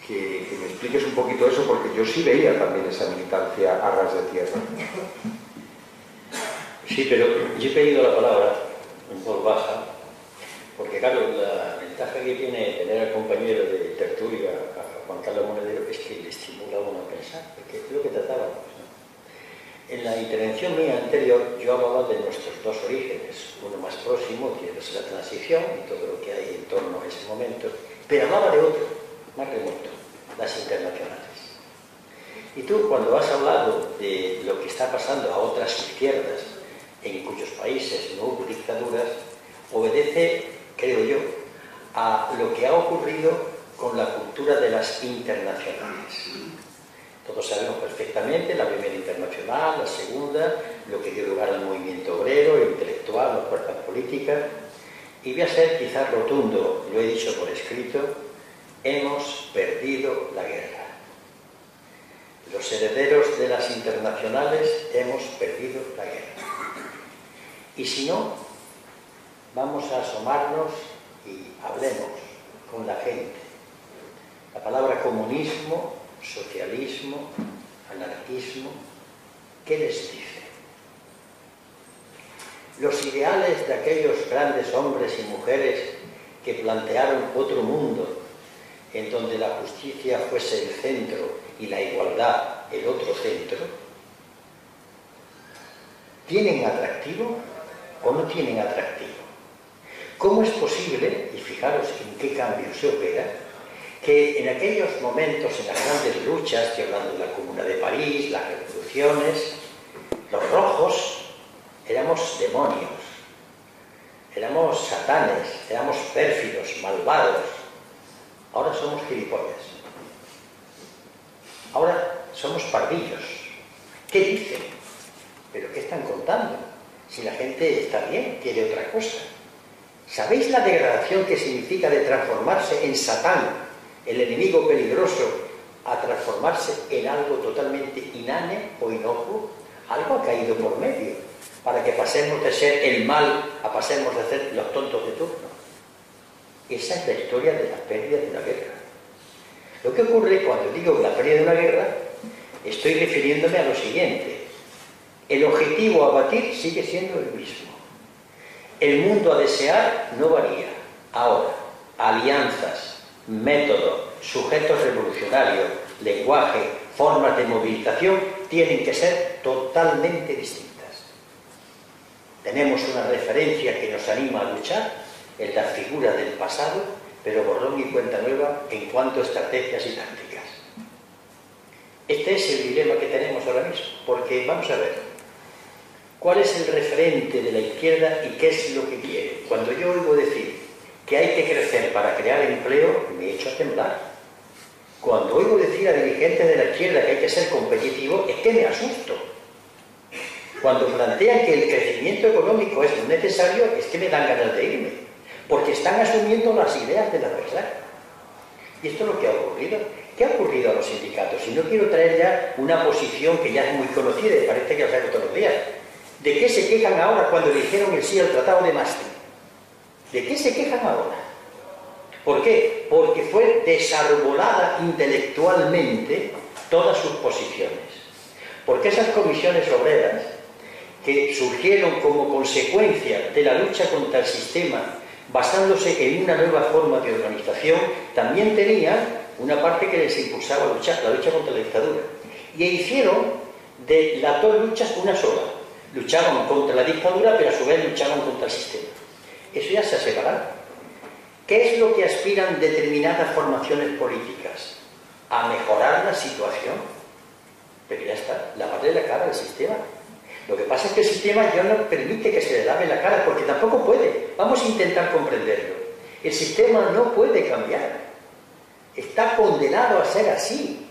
que me expliques un poquito eso, porque yo sí veía también esa militancia a ras de tierra. Sí, pero yo he pedido la palabra en voz baja, porque claro, la ventaja que tiene tener al compañero de tertulia, a Juan Carlos Monedero, es que le estimula a uno a pensar, porque es lo que tratábamos, ¿no? En la intervención mía anterior yo hablaba de nuestros dos orígenes, uno más próximo, que es la transición y todo lo que hay en torno a ese momento, pero hablaba de otro, más remoto, las internacionales. Y tú, cuando has hablado de lo que está pasando a otras izquierdas, en cuyos países no hubo dictaduras, obedece, creo yo, a lo que ha ocurrido con la cultura de las internacionales. Todos sabemos perfectamente la primera internacional, la segunda, lo que dio lugar al movimiento obrero, el intelectual, las fuerzas políticas. Y voy a ser quizás rotundo, lo he dicho por escrito, hemos perdido la guerra. Los herederos de las internacionales hemos perdido la guerra. Y si no, vamos a asomarnos y hablemos con la gente. La palabra comunismo, socialismo, anarquismo, ¿qué les dice? Los ideales de aquellos grandes hombres y mujeres que plantearon otro mundo, en donde la justicia fuese el centro y la igualdad el otro centro, ¿tienen atractivo o no tienen atractivo? ¿Cómo es posible, y fijaros en qué cambio se opera, que en aquellos momentos, en las grandes luchas, estoy hablando de la Comuna de París, las revoluciones, los rojos éramos demonios, éramos satanes, éramos pérfidos, malvados? Ahora somos gilipollas. Ahora somos pardillos. ¿Qué dicen? ¿Pero qué están contando? Si la gente está bien, quiere otra cosa. ¿Sabéis la degradación que significa de transformarse en Satán, el enemigo peligroso, a transformarse en algo totalmente inane o inocuo? Algo ha caído por medio, para que pasemos de ser el mal a pasemos de ser los tontos de turno. Esa es la historia de la pérdida de una guerra. Lo que ocurre cuando digo la pérdida de una guerra, estoy refiriéndome a lo siguiente. El objetivo a batir sigue siendo el mismo. El mundo a desear no varía. Ahora, alianzas, método, sujetos revolucionarios, lenguaje, formas de movilización tienen que ser totalmente distintas. Tenemos una referencia que nos anima a luchar en las figuras del pasado, pero borrón y cuenta nueva en cuanto a estrategias y tácticas. Este es el dilema que tenemos ahora mismo, porque vamos a ver, ¿cuál es el referente de la izquierda y qué es lo que quiere? Cuando yo oigo decir que hay que crecer para crear empleo, me echo a temblar. Cuando oigo decir a dirigentes de la izquierda que hay que ser competitivo, es que me asusto. Cuando plantean que el crecimiento económico es necesario, es que me dan ganas de irme, porque están asumiendo las ideas del adversario. Y esto es lo que ha ocurrido. ¿Qué ha ocurrido a los sindicatos? Y no quiero traer ya una posición que ya es muy conocida y parece que la saco todos los días. ¿De qué se quejan ahora cuando dijeron el sí al Tratado de Maastricht? ¿De qué se quejan ahora? ¿Por qué? Porque fue desarbolada intelectualmente todas sus posiciones. Porque esas comisiones obreras, que surgieron como consecuencia de la lucha contra el sistema, basándose en una nueva forma de organización, también tenían una parte que les impulsaba a luchar, la lucha contra la dictadura. Y hicieron de las dos luchas una sola. Luchaban contra la dictadura, pero a su vez luchaban contra el sistema. Eso ya se ha separado. ¿Qué es lo que aspiran determinadas formaciones políticas? A mejorar la situación. Pero ya está, lavarle la cara al sistema. Lo que pasa es que el sistema ya no permite que se le lave la cara, porque tampoco puede. Vamos a intentar comprenderlo. El sistema no puede cambiar. Está condenado a ser así,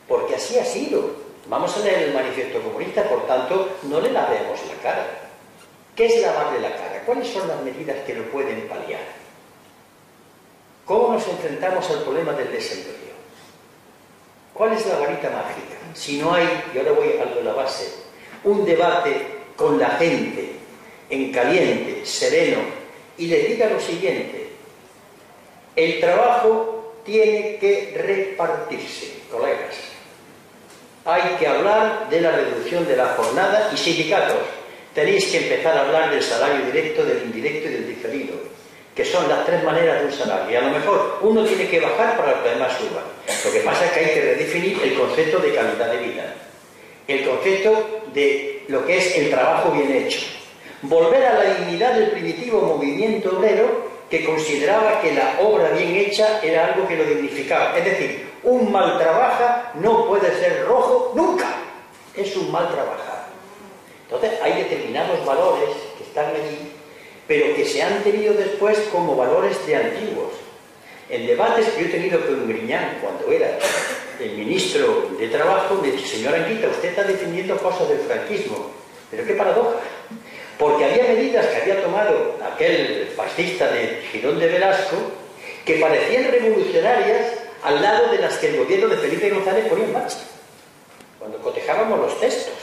porque así ha sido. Vamos a leer el manifiesto comunista, por tanto, no le lavemos la cara. ¿Qué es lavarle la cara? ¿Cuáles son las medidas que lo pueden paliar? ¿Cómo nos enfrentamos al problema del desempleo? ¿Cuál es la varita mágica? Si no hay, y ahora voy a lo de la base, un debate con la gente, en caliente, sereno, y les diga lo siguiente: el trabajo tiene que repartirse, colegas. Hay que hablar de la reducción de la jornada, y sindicatos, tenéis que empezar a hablar del salario directo, del indirecto y del diferido, que son las tres maneras de un salario. Y a lo mejor uno tiene que bajar para que los demás suban. Lo que pasa es que hay que redefinir el concepto de calidad de vida, el concepto de lo que es el trabajo bien hecho, volver a la dignidad del primitivo movimiento obrero, que consideraba que la obra bien hecha era algo que lo dignificaba. Es decir, un mal trabaja no puede ser rojo nunca. Es un mal trabajar. Entonces hay determinados valores que están allí, pero que se han tenido después como valores de antiguos. En debates que yo he tenido con Griñán cuando era el ministro de Trabajo, me dice: señora Anguita, usted está defendiendo cosas del franquismo. Pero qué paradoja. Porque había medidas que había tomado aquel fascista de Girón de Velasco que parecían revolucionarias al lado de las que el gobierno de Felipe González ponía en marcha. Cuando cotejábamos los textos,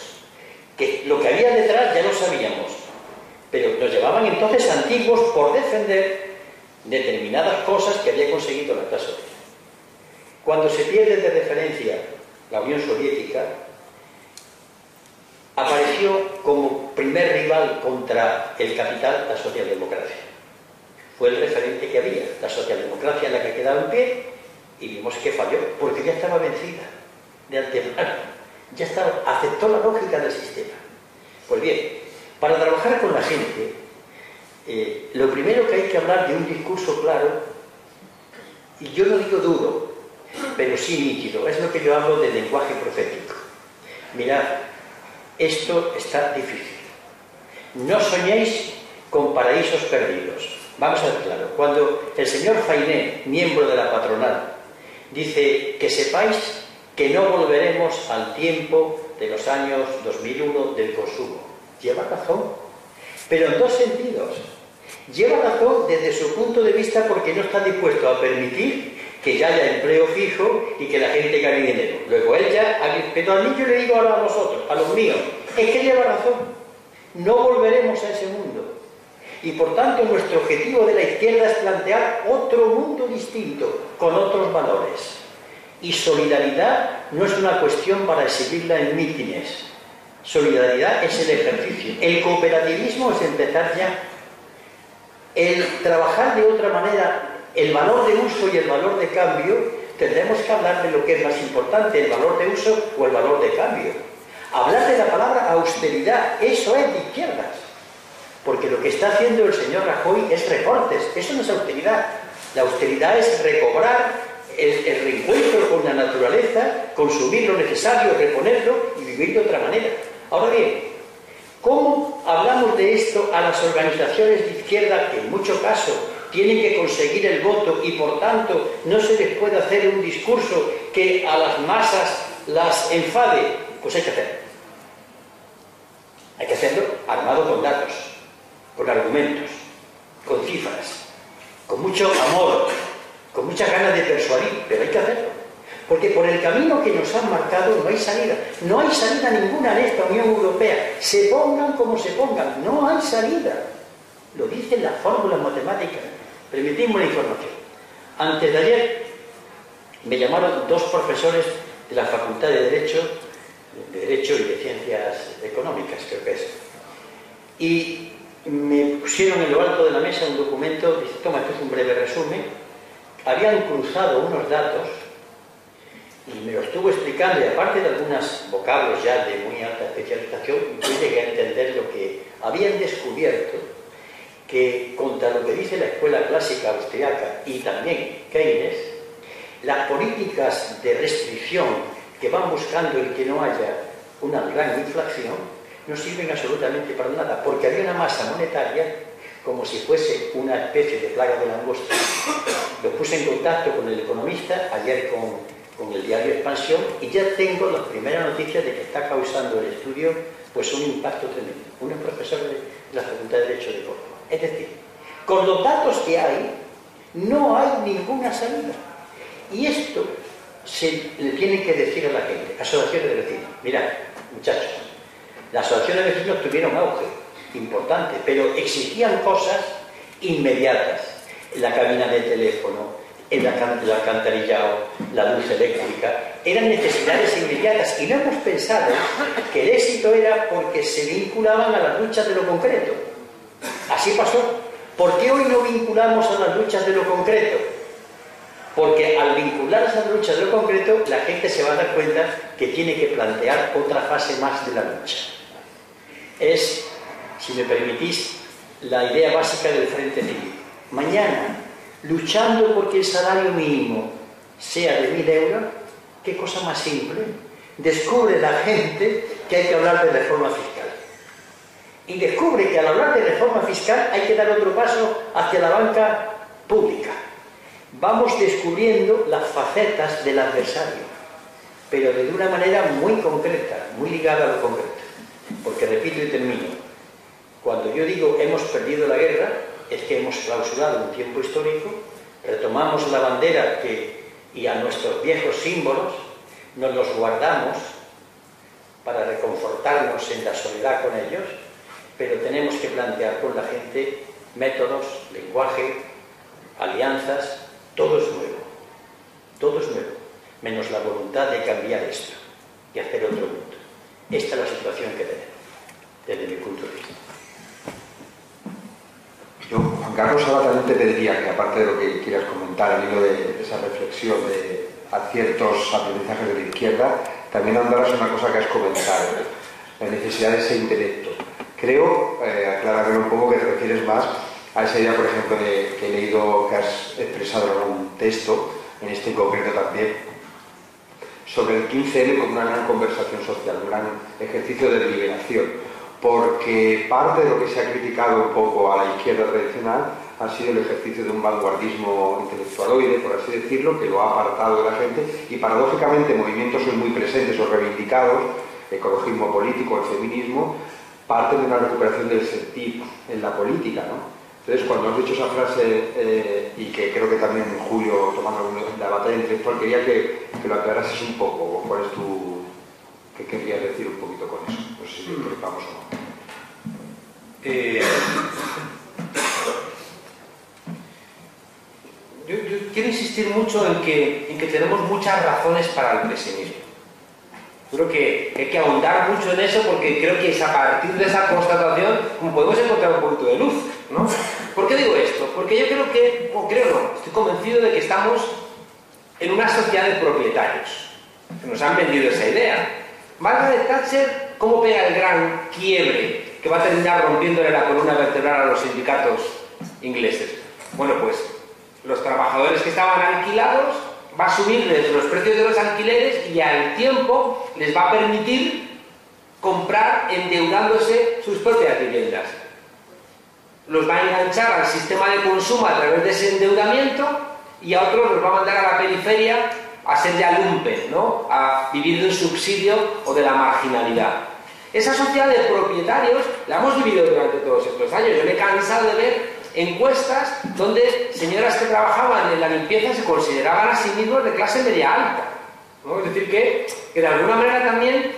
que lo que había detrás ya lo sabíamos, pero nos llevaban entonces antiguos por defender determinadas cosas que había conseguido la clase obrera. Cuando se pierde de referencia la Unión Soviética, apareció como primer rival contra el capital la socialdemocracia. Fue el referente que había, la socialdemocracia en la que quedaba en pie, y vimos que falló, porque ya estaba vencida de antemano, ya estaba, aceptó la lógica del sistema. Pues bien, para trabajar con la gente, lo primero que hay que hablar de un discurso claro, y yo no digo duro, pero sí nítido, es lo que yo hablo de lenguaje profético. Mirad, esto está difícil. No soñéis con paraísos perdidos. Vamos a ver claro. Cuando el señor Fainé, miembro de la patronal, dice que sepáis que no volveremos al tiempo de los años 2001 del consumo, lleva razón, pero en dos sentidos. Lleva razón desde su punto de vista porque no está dispuesto a permitir que ya haya empleo fijo y que la gente gane dinero. Luego él ya, pero a mí yo le digo ahora a vosotros, a los míos, es que lleva razón. No volveremos a ese mundo. Y por tanto nuestro objetivo de la izquierda es plantear otro mundo distinto, con otros valores. Y solidaridad no es una cuestión para exhibirla en mítines. Solidaridad es el ejercicio. El cooperativismo es empezar ya. El trabajar de otra manera, el valor de uso y el valor de cambio, tendremos que hablar de lo que es más importante, el valor de uso o el valor de cambio. Hablar de la palabra austeridad, eso es de izquierdas. Porque lo que está haciendo el señor Rajoy es recortes, eso no es austeridad. La austeridad es recobrar el reencuentro con la naturaleza, consumir lo necesario, reponerlo y vivir de otra manera. Ahora bien, ¿cómo hablamos de esto a las organizaciones de izquierda que en muchos casos tienen que conseguir el voto y por tanto no se les puede hacer un discurso que a las masas las enfade? Pues hay que hacerlo. Hay que hacerlo armado con datos, con argumentos, con cifras, con mucho amor, con muchas ganas de persuadir, pero hay que hacerlo. Porque por el camino que nos han marcado no hay salida. No hay salida ninguna en esta Unión Europea. Se pongan como se pongan, no hay salida. Lo dicen las fórmulas matemáticas. Permitidme una información. Antes de ayer me llamaron dos profesores de la Facultad de Derecho y de Ciencias Económicas, creo que es. Y me pusieron en lo alto de la mesa un documento, dice, toma, esto es un breve resumen. Habían cruzado unos datos y me lo estuvo explicando, y aparte de algunos vocablos ya de muy alta especialización, yo llegué a entender lo que habían descubierto, que contra lo que dice la escuela clásica austriaca y también Keynes, las políticas de restricción que van buscando el que no haya una gran inflación no sirven absolutamente para nada, porque había una masa monetaria como si fuese una especie de plaga de langosta. Lo puse en contacto con el economista ayer con el diario Expansión y ya tengo las primeras noticias de que está causando el estudio pues un impacto tremendo. Uno es profesor de la Facultad de Derecho de Córdoba. Es decir, con los datos que hay, no hay ninguna salida. Y esto se le tiene que decir a la gente, asociaciones de vecinos. Mirad, muchachos, las asociaciones de vecinos tuvieron auge importante, pero exigían cosas inmediatas. La cabina de teléfono, el alcantarillado, la luz eléctrica, eran necesidades inmediatas y no hemos pensado que el éxito era porque se vinculaban a las luchas de lo concreto. Así pasó. ¿Por qué hoy no vinculamos a las luchas de lo concreto? Porque al vincularse a las luchas de lo concreto, la gente se va a dar cuenta que tiene que plantear otra fase más de la lucha. Es, si me permitís, la idea básica del Frente Cívico. Mañana, luchando porque el salario mínimo sea de 1.000 euros, ¿qué cosa más simple? Descubre la gente que hay que hablar de reforma fiscal. Y descubre que al hablar de reforma fiscal hay que dar otro paso hacia la banca pública. Vamos descubriendo las facetas del adversario, pero de una manera muy concreta, muy ligada a lo concreto. Porque repito y termino, cuando yo digo hemos perdido la guerra, es que hemos clausurado un tiempo histórico, retomamos la bandera y a nuestros viejos símbolos, nos los guardamos para reconfortarnos en la soledad con ellos, pero tenemos que plantear con la gente métodos, lenguaje, alianzas, todo es nuevo, menos la voluntad de cambiar esto y hacer otro mundo. Esta es la situación que tenemos, desde mi punto de vista. Yo, Juan Carlos, ahora también te pediría que, aparte de lo que quieras comentar al hilo de esa reflexión de ciertos aprendizajes de la izquierda, también andaras en una cosa que has comentado, la necesidad de ese intelecto. Creo, aclárame un poco, que te refieres más a esa idea, por ejemplo, que he leído que has expresado en algún texto, en este en concreto también, sobre el 15N como una gran conversación social, un gran ejercicio de liberación, porque parte de lo que se ha criticado un poco a la izquierda tradicional ha sido el ejercicio de un vanguardismo intelectualoide, por así decirlo, que lo ha apartado de la gente, y paradójicamente movimientos hoy muy presentes o reivindicados, ecologismo político, el feminismo, parten de una recuperación del sentir en la política, ¿no? Entonces, cuando has dicho esa frase, y que creo que también Julio, tomando la batalla intelectual, quería que lo aclarases un poco. ¿Cuál es tu... qué querías decir un poquito con eso? No sé si vamos o no. Yo quiero insistir mucho en que tenemos muchas razones para el pesimismo. Creo que hay que ahondar mucho en eso, porque creo que es a partir de esa constatación como podemos encontrar un poquito de luz, ¿no? ¿Por qué digo esto? Porque yo creo que, estoy convencido de que estamos en una sociedad de propietarios, que nos han vendido esa idea. Margaret Thatcher, ¿cómo pega el gran quiebre que va a terminar rompiéndole la columna vertebral a los sindicatos ingleses. Bueno, pues los trabajadores que estaban alquilados va a subirles los precios de los alquileres y al tiempo les va a permitir comprar endeudándose sus propias viviendas. Los va a enganchar al sistema de consumo a través de ese endeudamiento y a otros los va a mandar a la periferia a ser ya lumpen, ¿no? A vivir de un subsidio o de la marginalidad. Esa sociedad de propietarios la hemos vivido durante todos estos años. Yo me he cansado de ver encuestas donde señoras que trabajaban en la limpieza se consideraban a sí mismos de clase media alta, ¿no? Es decir, que de alguna manera también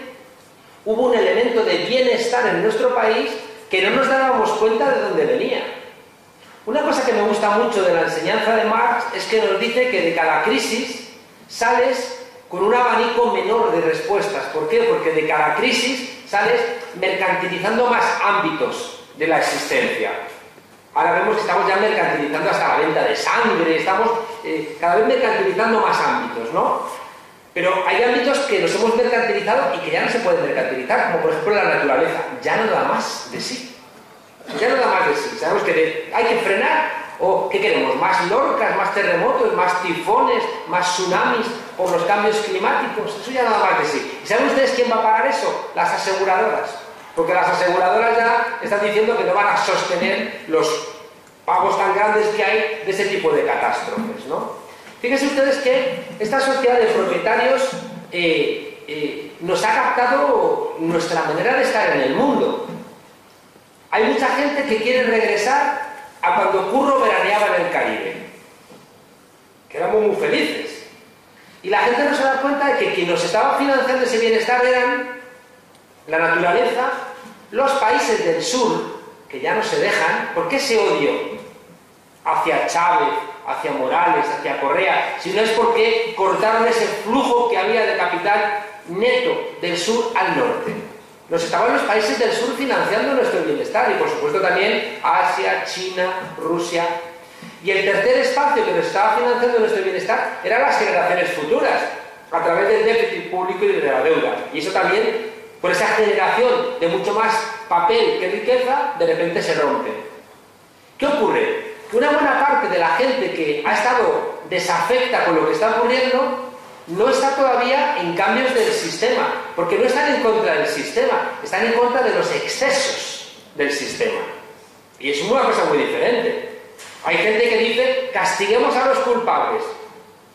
hubo un elemento de bienestar en nuestro país que no nos dábamos cuenta de dónde venía. Una cosa que me gusta mucho de la enseñanza de Marx es que nos dice que de cada crisis sales con un abanico menor de respuestas. ¿Por qué? Porque de cada crisis sales mercantilizando más ámbitos de la existencia. Ahora vemos que estamos ya mercantilizando hasta la venta de sangre, estamos cada vez mercantilizando más ámbitos, ¿no? Pero hay ámbitos que nos hemos mercantilizado y que ya no se pueden mercantilizar, como por ejemplo la naturaleza. Ya no da más de sí. Ya no da más de sí. Sabemos que hay que frenar. ¿O qué queremos? ¿Más lorcas, más terremotos, más tifones, más tsunamis por los cambios climáticos? Eso ya no da más de sí. ¿Y saben ustedes quién va a pagar eso? Las aseguradoras. Porque las aseguradoras ya están diciendo que no van a sostener los pagos tan grandes que hay de ese tipo de catástrofes, ¿no? Fíjense ustedes que esta sociedad de propietarios nos ha captado nuestra manera de estar en el mundo. Hay mucha gente que quiere regresar a cuando Curro veraneaba en el Caribe, que éramos muy felices. Y la gente no se da cuenta de que quien nos estaba financiando ese bienestar eran la naturaleza, los países del sur, que ya no se dejan. ¿Por qué ese odio hacia Chávez, hacia Morales, hacia Correa? Si no es porque cortaron ese flujo que había de capital neto del sur al norte. Nos estaban los países del sur financiando nuestro bienestar y por supuesto también Asia, China, Rusia. Y el tercer espacio que nos estaba financiando nuestro bienestar eran las generaciones futuras, a través del déficit público y de la deuda. Y eso también, por esa generación de mucho más papel que riqueza, de repente se rompe. ¿Qué ocurre? Que una buena parte de la gente que ha estado desafecta con lo que está ocurriendo no está todavía en cambios del sistema, porque no están en contra del sistema, están en contra de los excesos del sistema. Y es una cosa muy diferente. Hay gente que dice, castiguemos a los culpables,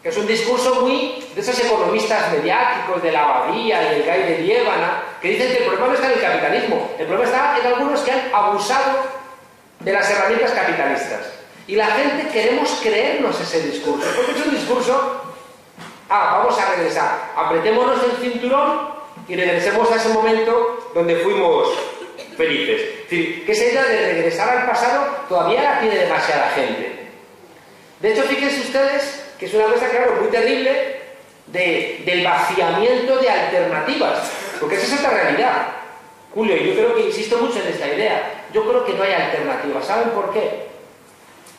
que es un discurso muy de esos economistas mediáticos de la Abadía y el Gay de Liébana, que dicen que el problema no está en el capitalismo, el problema está en algunos que han abusado de las herramientas capitalistas. Y la gente queremos creernos ese discurso, porque es un discurso... vamos a regresar, apretémonos el cinturón y regresemos a ese momento donde fuimos felices. Es decir, que esa idea de regresar al pasado todavía la tiene demasiada gente. De hecho, fíjense ustedes que es una cosa, claro, muy terrible del vaciamiento de alternativas, porque esa es otra realidad. Julio, yo creo que insisto mucho en esta idea. Yo creo que no hay alternativas. ¿Saben por qué?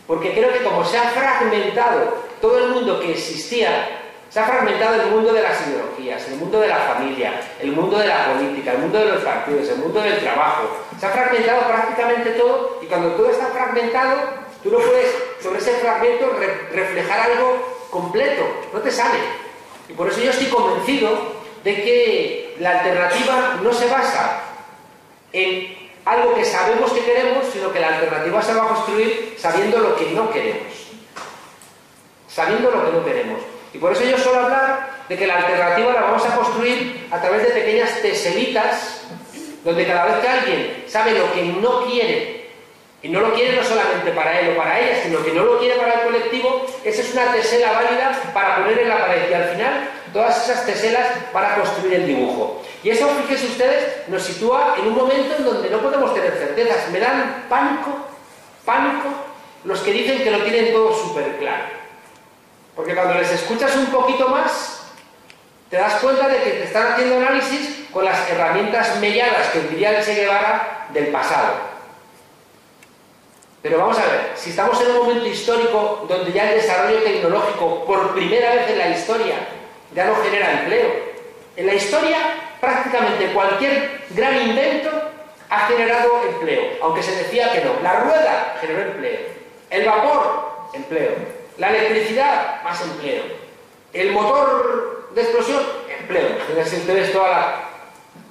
Porque creo que como se ha fragmentado todo el mundo que existía, se ha fragmentado el mundo de las ideologías, el mundo de la familia, el mundo de la política, el mundo de los partidos, el mundo del trabajo. Se ha fragmentado prácticamente todo y cuando todo está fragmentado, tú no puedes sobre ese fragmento reflejar algo completo, no te sale. Y por eso yo estoy convencido de que la alternativa no se basa en algo que sabemos que queremos, sino que la alternativa se va a construir sabiendo lo que no queremos. Sabiendo lo que no queremos. Y por eso yo suelo hablar de que la alternativa la vamos a construir a través de pequeñas teselitas, donde cada vez que alguien sabe lo que no quiere, y no lo quiere no solamente para él o para ella, sino que no lo quiere para el colectivo, esa es una tesela válida para poner en la pared. Y al final, todas esas teselas para construir el dibujo. Y eso, fíjense ustedes, nos sitúa en un momento en donde no podemos tener certezas. Me dan pánico los que dicen que lo tienen todo súper claro. Porque cuando les escuchas un poquito más, te das cuenta de que te están haciendo análisis con las herramientas melladas que diría el Che Guevara del pasado. Pero vamos a ver, si estamos en un momento histórico donde ya el desarrollo tecnológico, por primera vez en la historia, ya no genera empleo. En la historia, prácticamente cualquier gran invento ha generado empleo, aunque se decía que no. La rueda generó empleo. El vapor, empleo. La electricidad, más empleo. El motor de explosión, empleo. Imagínense ustedes toda la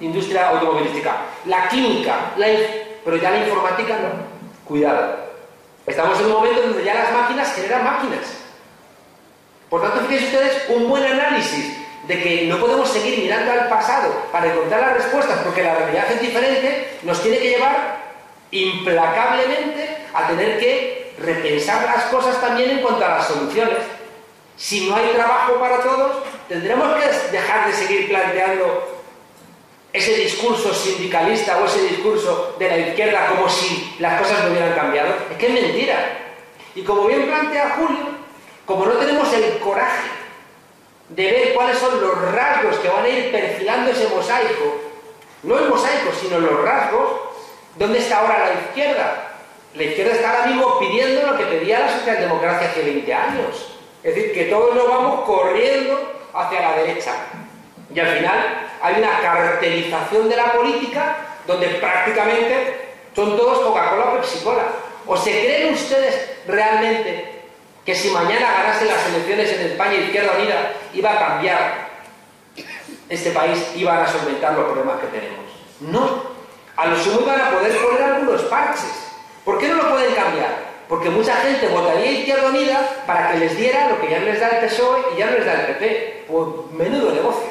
industria automovilística. La química, pero ya la informática no. Cuidado. Estamos en un momento donde ya las máquinas generan máquinas. Por tanto, fíjense ustedes un buen análisis de que no podemos seguir mirando al pasado para encontrar las respuestas porque la realidad es diferente, nos tiene que llevar implacablemente a tener que repensar las cosas también en cuanto a las soluciones. Si no hay trabajo para todos, tendremos que dejar de seguir planteando ese discurso sindicalista o ese discurso de la izquierda como si las cosas no hubieran cambiado. Es que es mentira. Y como bien plantea Julio, como no tenemos el coraje de ver cuáles son los rasgos que van a ir perfilando ese mosaico, no el mosaico, sino los rasgos, ¿dónde está ahora la izquierda? La izquierda está ahora mismo pidiendo lo que pedía la socialdemocracia hace 20 años. Es decir, que todos nos vamos corriendo hacia la derecha. Y al final hay una cartelización de la política donde prácticamente son todos Coca-Cola o Pepsi-Cola. ¿O se creen ustedes realmente que si mañana ganasen las elecciones en España, Izquierda Unida iba a cambiar este país, iban a solventar los problemas que tenemos? No. A lo sumo iban a poder poner algunos parches. ¿Por qué no lo pueden cambiar? Porque mucha gente votaría Izquierda Unida para que les diera lo que ya no les da el PSOE y ya no les da el PP. Pues menudo negocio.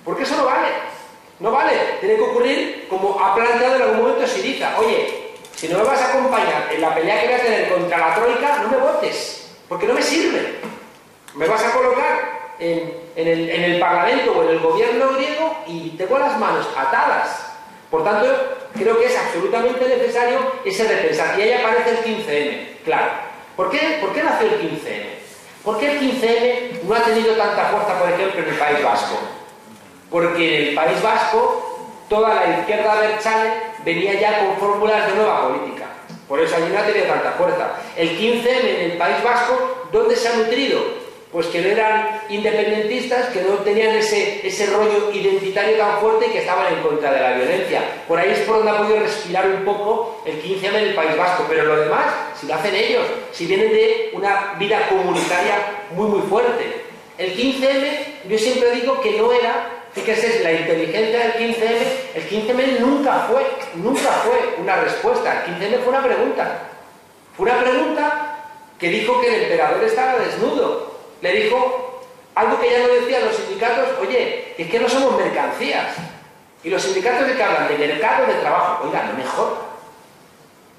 Porque eso no vale. No vale. Tiene que ocurrir como ha planteado en algún momento Syriza. Oye, si no me vas a acompañar en la pelea que voy a tener contra la Troika, no me votes. Porque no me sirve. Me vas a colocar en el Parlamento o en el gobierno griego y tengo las manos atadas. Por tanto, creo que es absolutamente necesario ese repensar. Y ahí aparece el 15M. Claro. ¿Por qué nació el 15M? ¿Por qué el 15M no ha tenido tanta fuerza, por ejemplo, en el País Vasco? Porque en el País Vasco toda la izquierda abertzale venía ya con fórmulas de nueva política. Por eso allí no ha tenido tanta fuerza. El 15M en el País Vasco, ¿dónde se ha nutrido? Pues que no eran independentistas, que no tenían ese rollo identitario tan fuerte y que estaban en contra de la violencia. Por ahí es por donde ha podido respirar un poco el 15M en el País Vasco. Pero lo demás, si lo hacen ellos, si vienen de una vida comunitaria muy muy fuerte. El 15M, yo siempre digo que no era, fíjese, la inteligencia del 15M, el 15M nunca fue una respuesta, el 15M fue una pregunta. Fue una pregunta que dijo que el emperador estaba desnudo. Le dijo algo que ya no decían los sindicatos: oye, es que no somos mercancías. Y los sindicatos de que hablan de mercado de trabajo, oiga, no mejor.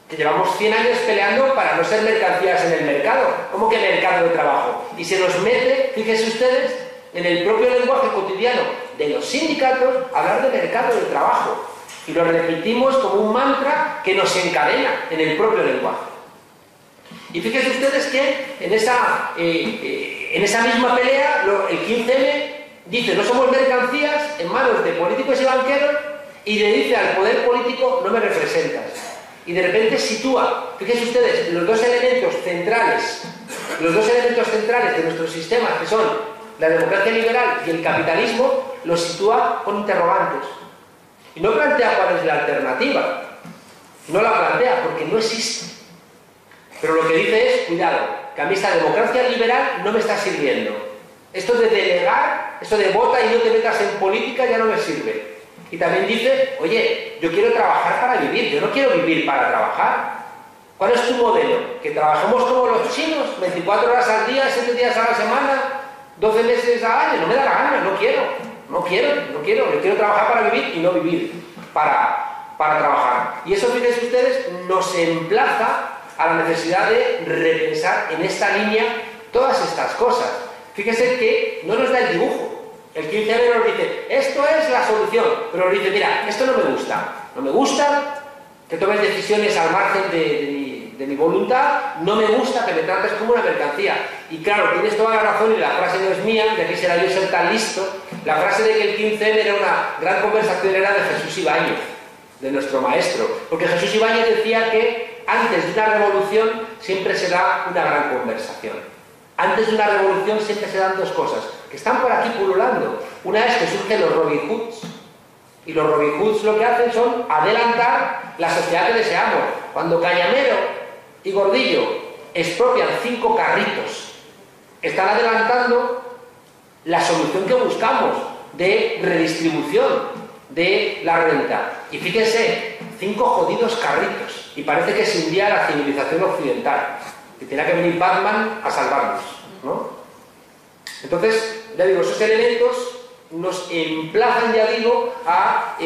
Que llevamos 100 años peleando para no ser mercancías en el mercado. ¿Cómo que mercado de trabajo? Y se nos mete, fíjense ustedes, en el propio lenguaje cotidiano de los sindicatos hablar de mercado de trabajo. Y lo repetimos como un mantra que nos encadena en el propio lenguaje. Y fíjense ustedes que en esa misma pelea, el 15M dice: no somos mercancías en manos de políticos y banqueros, y le dice al poder político: no me representas. Y de repente sitúa, fíjense ustedes, los dos elementos centrales de nuestro sistema, que son la democracia liberal y el capitalismo, los sitúa con interrogantes. Y no plantea cuál es la alternativa. No la plantea porque no existe. Pero lo que dice es: cuidado, que a mí esta democracia liberal no me está sirviendo. Esto de delegar, esto de vota y no te metas en política ya no me sirve. Y también dice: oye, yo quiero trabajar para vivir, yo no quiero vivir para trabajar. ¿Cuál es tu modelo? ¿Que trabajemos como los chinos, 24 horas al día, 7 días a la semana, 12 meses al año? No me da la gana, no quiero. Yo quiero trabajar para vivir y no vivir para trabajar. Y eso, fíjense ustedes, nos emplaza a la necesidad de repensar en esta línea todas estas cosas. Fíjense que no nos da el dibujo. El 15M nos dice: esto es la solución. Pero nos dice: mira, esto no me gusta. No me gusta que tomes decisiones al margen de mi voluntad. No me gusta que me trates como una mercancía. Y claro, tienes toda la razón, y la frase no es mía, de aquí será yo ser tan listo. La frase de que el 15M era una gran conversación era de Jesús Ibáñez, de nuestro maestro. Porque Jesús Ibáñez decía que antes de una revolución siempre se da una gran conversación. Antes de una revolución siempre se dan dos cosas que están por aquí pululando. Una es que surgen los Robin Hoods. Y los Robin Hoods lo que hacen son adelantar la sociedad que deseamos. Cuando Cañamero y Gordillo expropian 5 carritos, están adelantando la solución que buscamos de redistribución de la renta. Y fíjense, 5 jodidos carritos. Y parece que se hundía la civilización occidental. Y tenía que venir Batman a salvarnos, ¿no? Entonces, ya digo, esos elementos nos emplazan, ya digo, a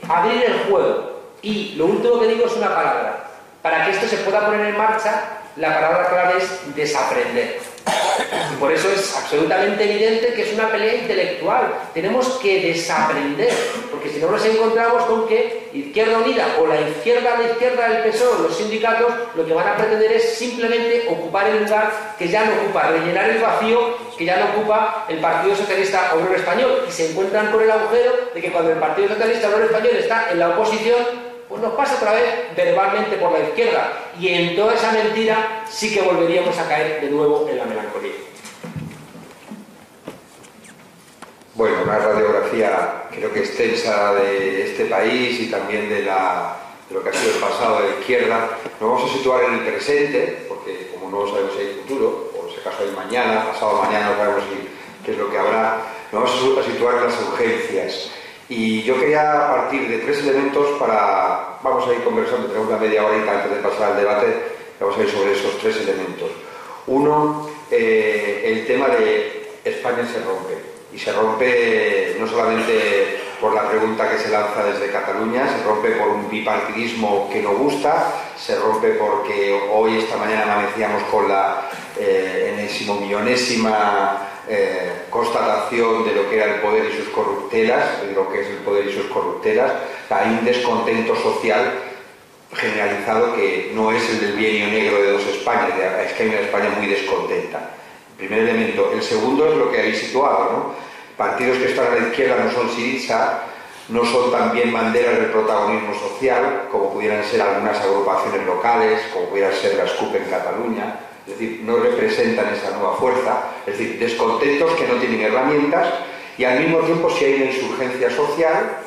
abrir el juego. Y lo último que digo es una palabra. Para que esto se pueda poner en marcha, la palabra clave es desaprender. Y por eso es absolutamente evidente que es una pelea intelectual. Tenemos que desaprender, porque si no nos encontramos con que Izquierda Unida o la izquierda del PSOE, los sindicatos, lo que van a pretender es simplemente ocupar el lugar que ya no ocupa, rellenar el vacío que ya no ocupa el Partido Socialista Obrero Español, y se encuentran con el agujero de que cuando el Partido Socialista Obrero Español está en la oposición, pues nos pasa otra vez verbalmente por la izquierda, y en toda esa mentira sí que volveríamos a caer de nuevo en la melancolía. Bueno, una radiografía creo que extensa de este país y también de lo que ha sido el pasado de la izquierda. Nos vamos a situar en el presente, porque como no sabemos si hay futuro, o si acaso hay mañana, pasado mañana, no sabemos qué es lo que habrá, nos vamos a situar en las urgencias. Y yo quería partir de 3 elementos para... Vamos a ir conversando, tenemos una media horita antes de pasar al debate, vamos a ir sobre esos 3 elementos. Uno, el tema de España se rompe. Y se rompe no solamente por la pregunta que se lanza desde Cataluña, se rompe por un bipartidismo que no gusta, se rompe porque hoy, esta mañana, amanecíamos con la millonésima constatación de lo que era el poder y sus corruptelas, de lo que es el poder y sus corruptelas. Hay un descontento social generalizado que no es el del bienio negro de 2 Españas, es que hay una España muy descontenta. Primer elemento. El segundo es lo que habéis situado, ¿no? Partidos que están a la izquierda no son Syriza, no son también banderas del protagonismo social, como pudieran ser algunas agrupaciones locales, como pudiera ser la SCUP en Cataluña. Es decir, no representan esa nueva fuerza. Es decir, descontentos que no tienen herramientas, y al mismo tiempo si hay una insurgencia social.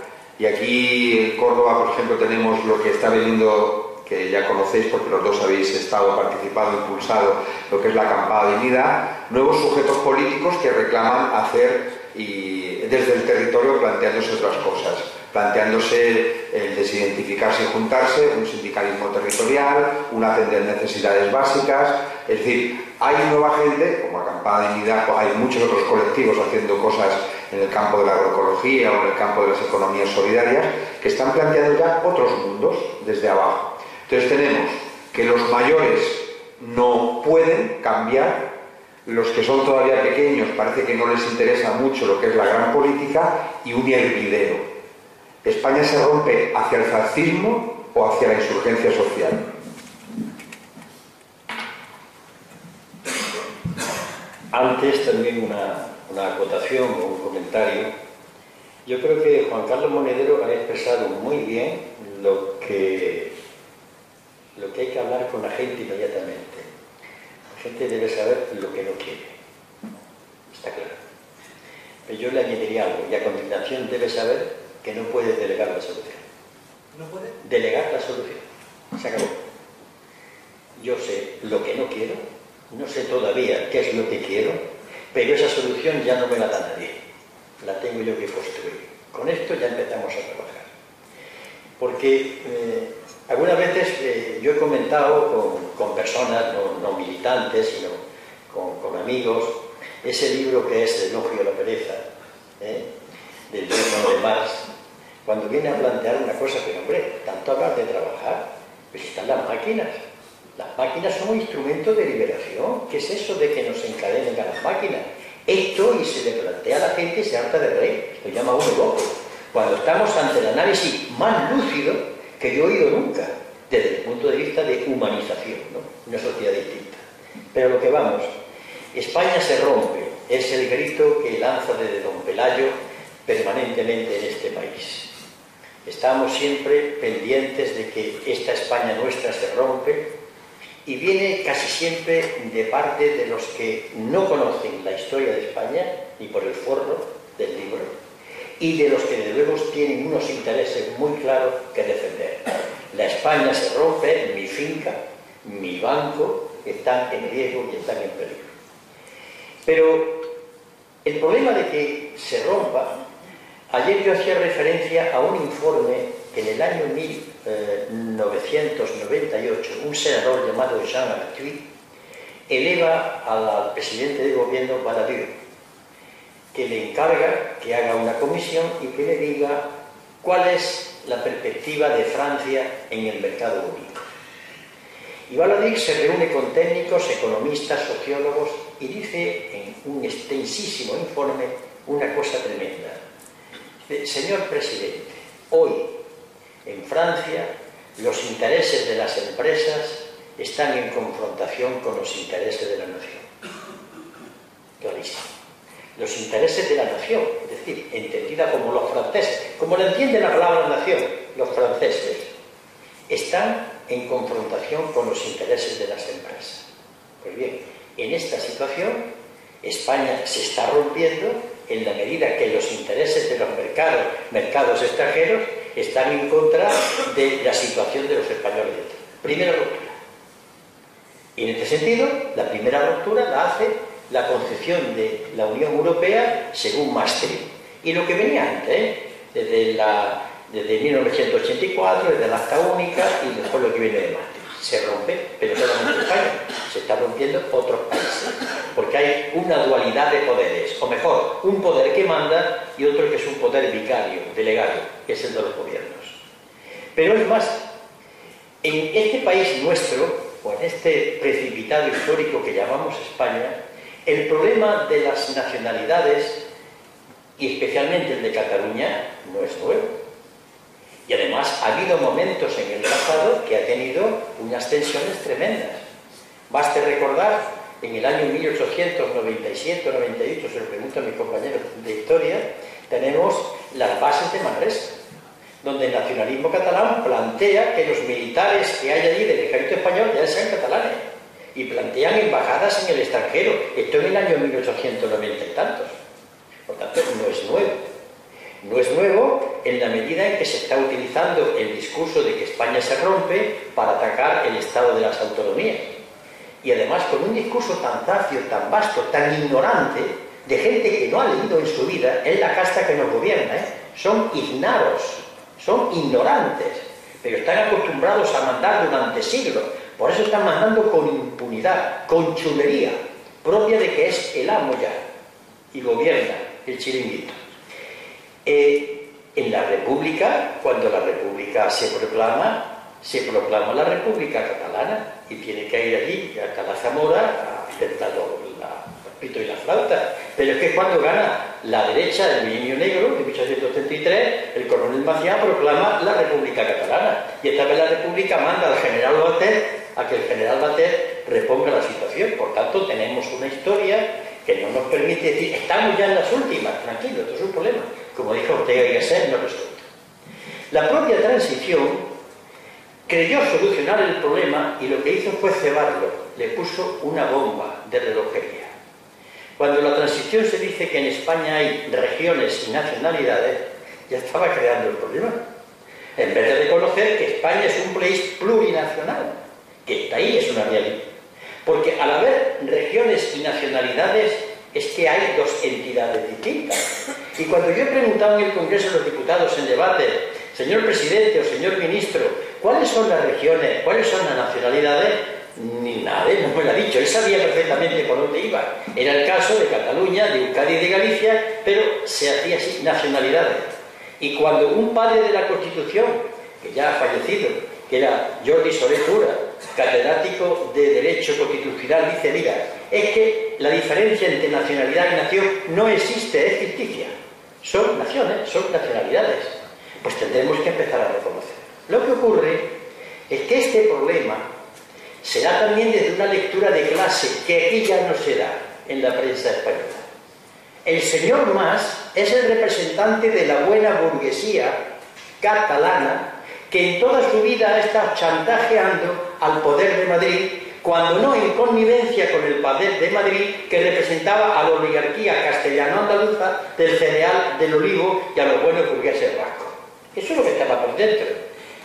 Y aquí en Córdoba, por ejemplo, tenemos lo que está veniendo, que ya conocéis porque los dos habéis estado, participado, impulsado, lo que es la Acampada Dignidad, nuevos sujetos políticos que reclaman hacer, y desde el territorio, planteándose otras cosas, planteándose el desidentificarse y juntarse, un sindicalismo territorial, un atender necesidades básicas. Es decir, hay nueva gente, como Acampada Dignidad, hay muchos otros colectivos haciendo cosas en el campo de la agroecología o en el campo de las economías solidarias, que están planteando ya otros mundos desde abajo. Entonces tenemos que los mayores no pueden cambiar, los que son todavía pequeños parece que no les interesa mucho lo que es la gran política, y un hervidero. ¿España se rompe hacia el fascismo o hacia la insurgencia social? Antes también una acotación o un comentario. Yo creo que Juan Carlos Monedero ha expresado muy bien lo que hay que hablar con la gente inmediatamente. La gente debe saber lo que no quiere. Está claro. Pero yo le añadiría algo, y a continuación debe saber que no puede delegar la solución. ¿No puede? Delegar la solución. Se acabó. Yo sé lo que no quiero, no sé todavía qué es lo que quiero, pero esa solución ya no me la da nadie. La tengo yo que construir. Con esto ya empezamos a trabajar. Porque algunas veces yo he comentado con personas, no militantes, sino con amigos, ese libro que es El elogio a la pereza, del yerno de Marx, cuando viene a plantear una cosa, pero hombre, tanto hablar de trabajar, pues están las máquinas. Las máquinas son un instrumento de liberación. ¿Qué es eso de que nos encadenen a las máquinas? Esto, y se le plantea a la gente y se harta de reír, lo llama uno loco. Cuando estamos ante el análisis más lúcido que yo he oído nunca, desde el punto de vista de humanización, ¿no? Una sociedad distinta. Pero lo que vamos, España se rompe, es el grito que lanza desde don Pelayo permanentemente en este país. Estamos siempre pendientes de que esta España nuestra se rompe, y viene casi siempre de parte de los que no conocen la historia de España, ni por el forro del libro, y de los que desde luego tienen unos intereses muy claros que defender. La España se rompe, mi finca, mi banco están en riesgo y están en peligro. Pero el problema de que se rompa, ayer yo hacía referencia a un informe que en el año 1998 un senador llamado Jean Arthuis eleva al presidente de gobierno Balladur, que le encarga que haga una comisión y que le diga cuál es la perspectiva de Francia en el mercado único. Y Balladur se reúne con técnicos, economistas, sociólogos y dice en un extensísimo informe una cosa tremenda. Dice: señor presidente, hoy en Francia los intereses de las empresas están en confrontación con los intereses de la nación. Clarísimo. Los intereses de la nación, es decir, entendida como los franceses, como la entiende la palabra nación, los franceses, están en confrontación con los intereses de las empresas. Pues bien, en esta situación, España se está rompiendo en la medida que los intereses de los mercados extranjeros están en contra de la situación de los españoles. Primera ruptura. Y en este sentido, la primera ruptura la hace la concepción de la Unión Europea según Maastricht. Y lo que venía antes, desde 1984, desde la Acta Única y después lo que viene de Maastricht. Se rompe, pero no solamente España, se está rompiendo otros países. Porque hay una dualidad de poderes, o mejor, un poder que manda y otro que es un poder vicario, delegado, que es el de los gobiernos. Pero es más, en este país nuestro, o en este precipitado histórico que llamamos España, el problema de las nacionalidades, y especialmente el de Cataluña, no es nuevo. Y además ha habido momentos en el pasado que ha tenido unas tensiones tremendas. Baste recordar, en el año 1897-98, se lo pregunto a mis compañeros de historia, tenemos las bases de Manresa, donde el nacionalismo catalán plantea que los militares que hay allí del ejército español ya sean catalanes y plantean embajadas en el extranjero. Esto en el año 1890 y tantos. Por tanto, no es nuevo. No es nuevo en la medida en que se está utilizando el discurso de que España se rompe para atacar el estado de las autonomías. Y además con un discurso tan zafio, tan vasto, tan ignorante, de gente que no ha leído en su vida, es la casta que nos gobierna, son ignaros, son ignorantes, pero están acostumbrados a mandar durante siglos. Por eso están mandando con impunidad, con chulería, propia de que es el amo ya, y gobierna el chiringuito. En la República, cuando la República se proclama la República Catalana, y tiene que ir allí, hasta la Zamora, a intentar el pito y la flauta. Pero es que cuando gana la derecha del Milenio Negro, de 1833, el coronel Maciá proclama la República Catalana. Y esta vez la República manda al general Batet a que el general Batet reponga la situación. Por tanto, tenemos una historia que no nos permite decir, estamos ya en las últimas, tranquilo, esto es un problema. Como dijo Ortega y Gasset, no resulta. La propia transición creyó solucionar el problema y lo que hizo fue cebarlo, le puso una bomba de relojería. Cuando la transición se dice que en España hay regiones y nacionalidades, ya estaba creando el problema. En vez de reconocer que España es un país plurinacional, que está ahí, es una realidad. Porque al haber regiones y nacionalidades, es que hay dos entidades distintas. Y cuando yo he preguntado en el Congreso de los Diputados en debate, señor presidente o señor ministro, ¿cuáles son las regiones, cuáles son las nacionalidades? Ni nadie no me lo ha dicho. Él sabía perfectamente por dónde iba. Era el caso de Cataluña, de Euskadi y de Galicia, pero se hacía así, nacionalidades. Y cuando un padre de la Constitución, que ya ha fallecido, que era Jordi Soler Tura, catedrático de Derecho Constitucional, dice, mira, es que la diferencia entre nacionalidad y nación no existe, es ficticia. Son naciones, son nacionalidades. Pues tendremos que empezar a reconocer. Lo que ocurre es que este problema se da también desde una lectura de clase que aquí ya no se da en la prensa española. El señor Mas es el representante de la buena burguesía catalana que en toda su vida ha estado chantajeando al poder de Madrid, cuando no en connivencia con el poder de Madrid, que representaba a la oligarquía castellano-andaluza del cereal, del olivo y a los bueno burgués es vasco. Eso es lo que estaba por dentro.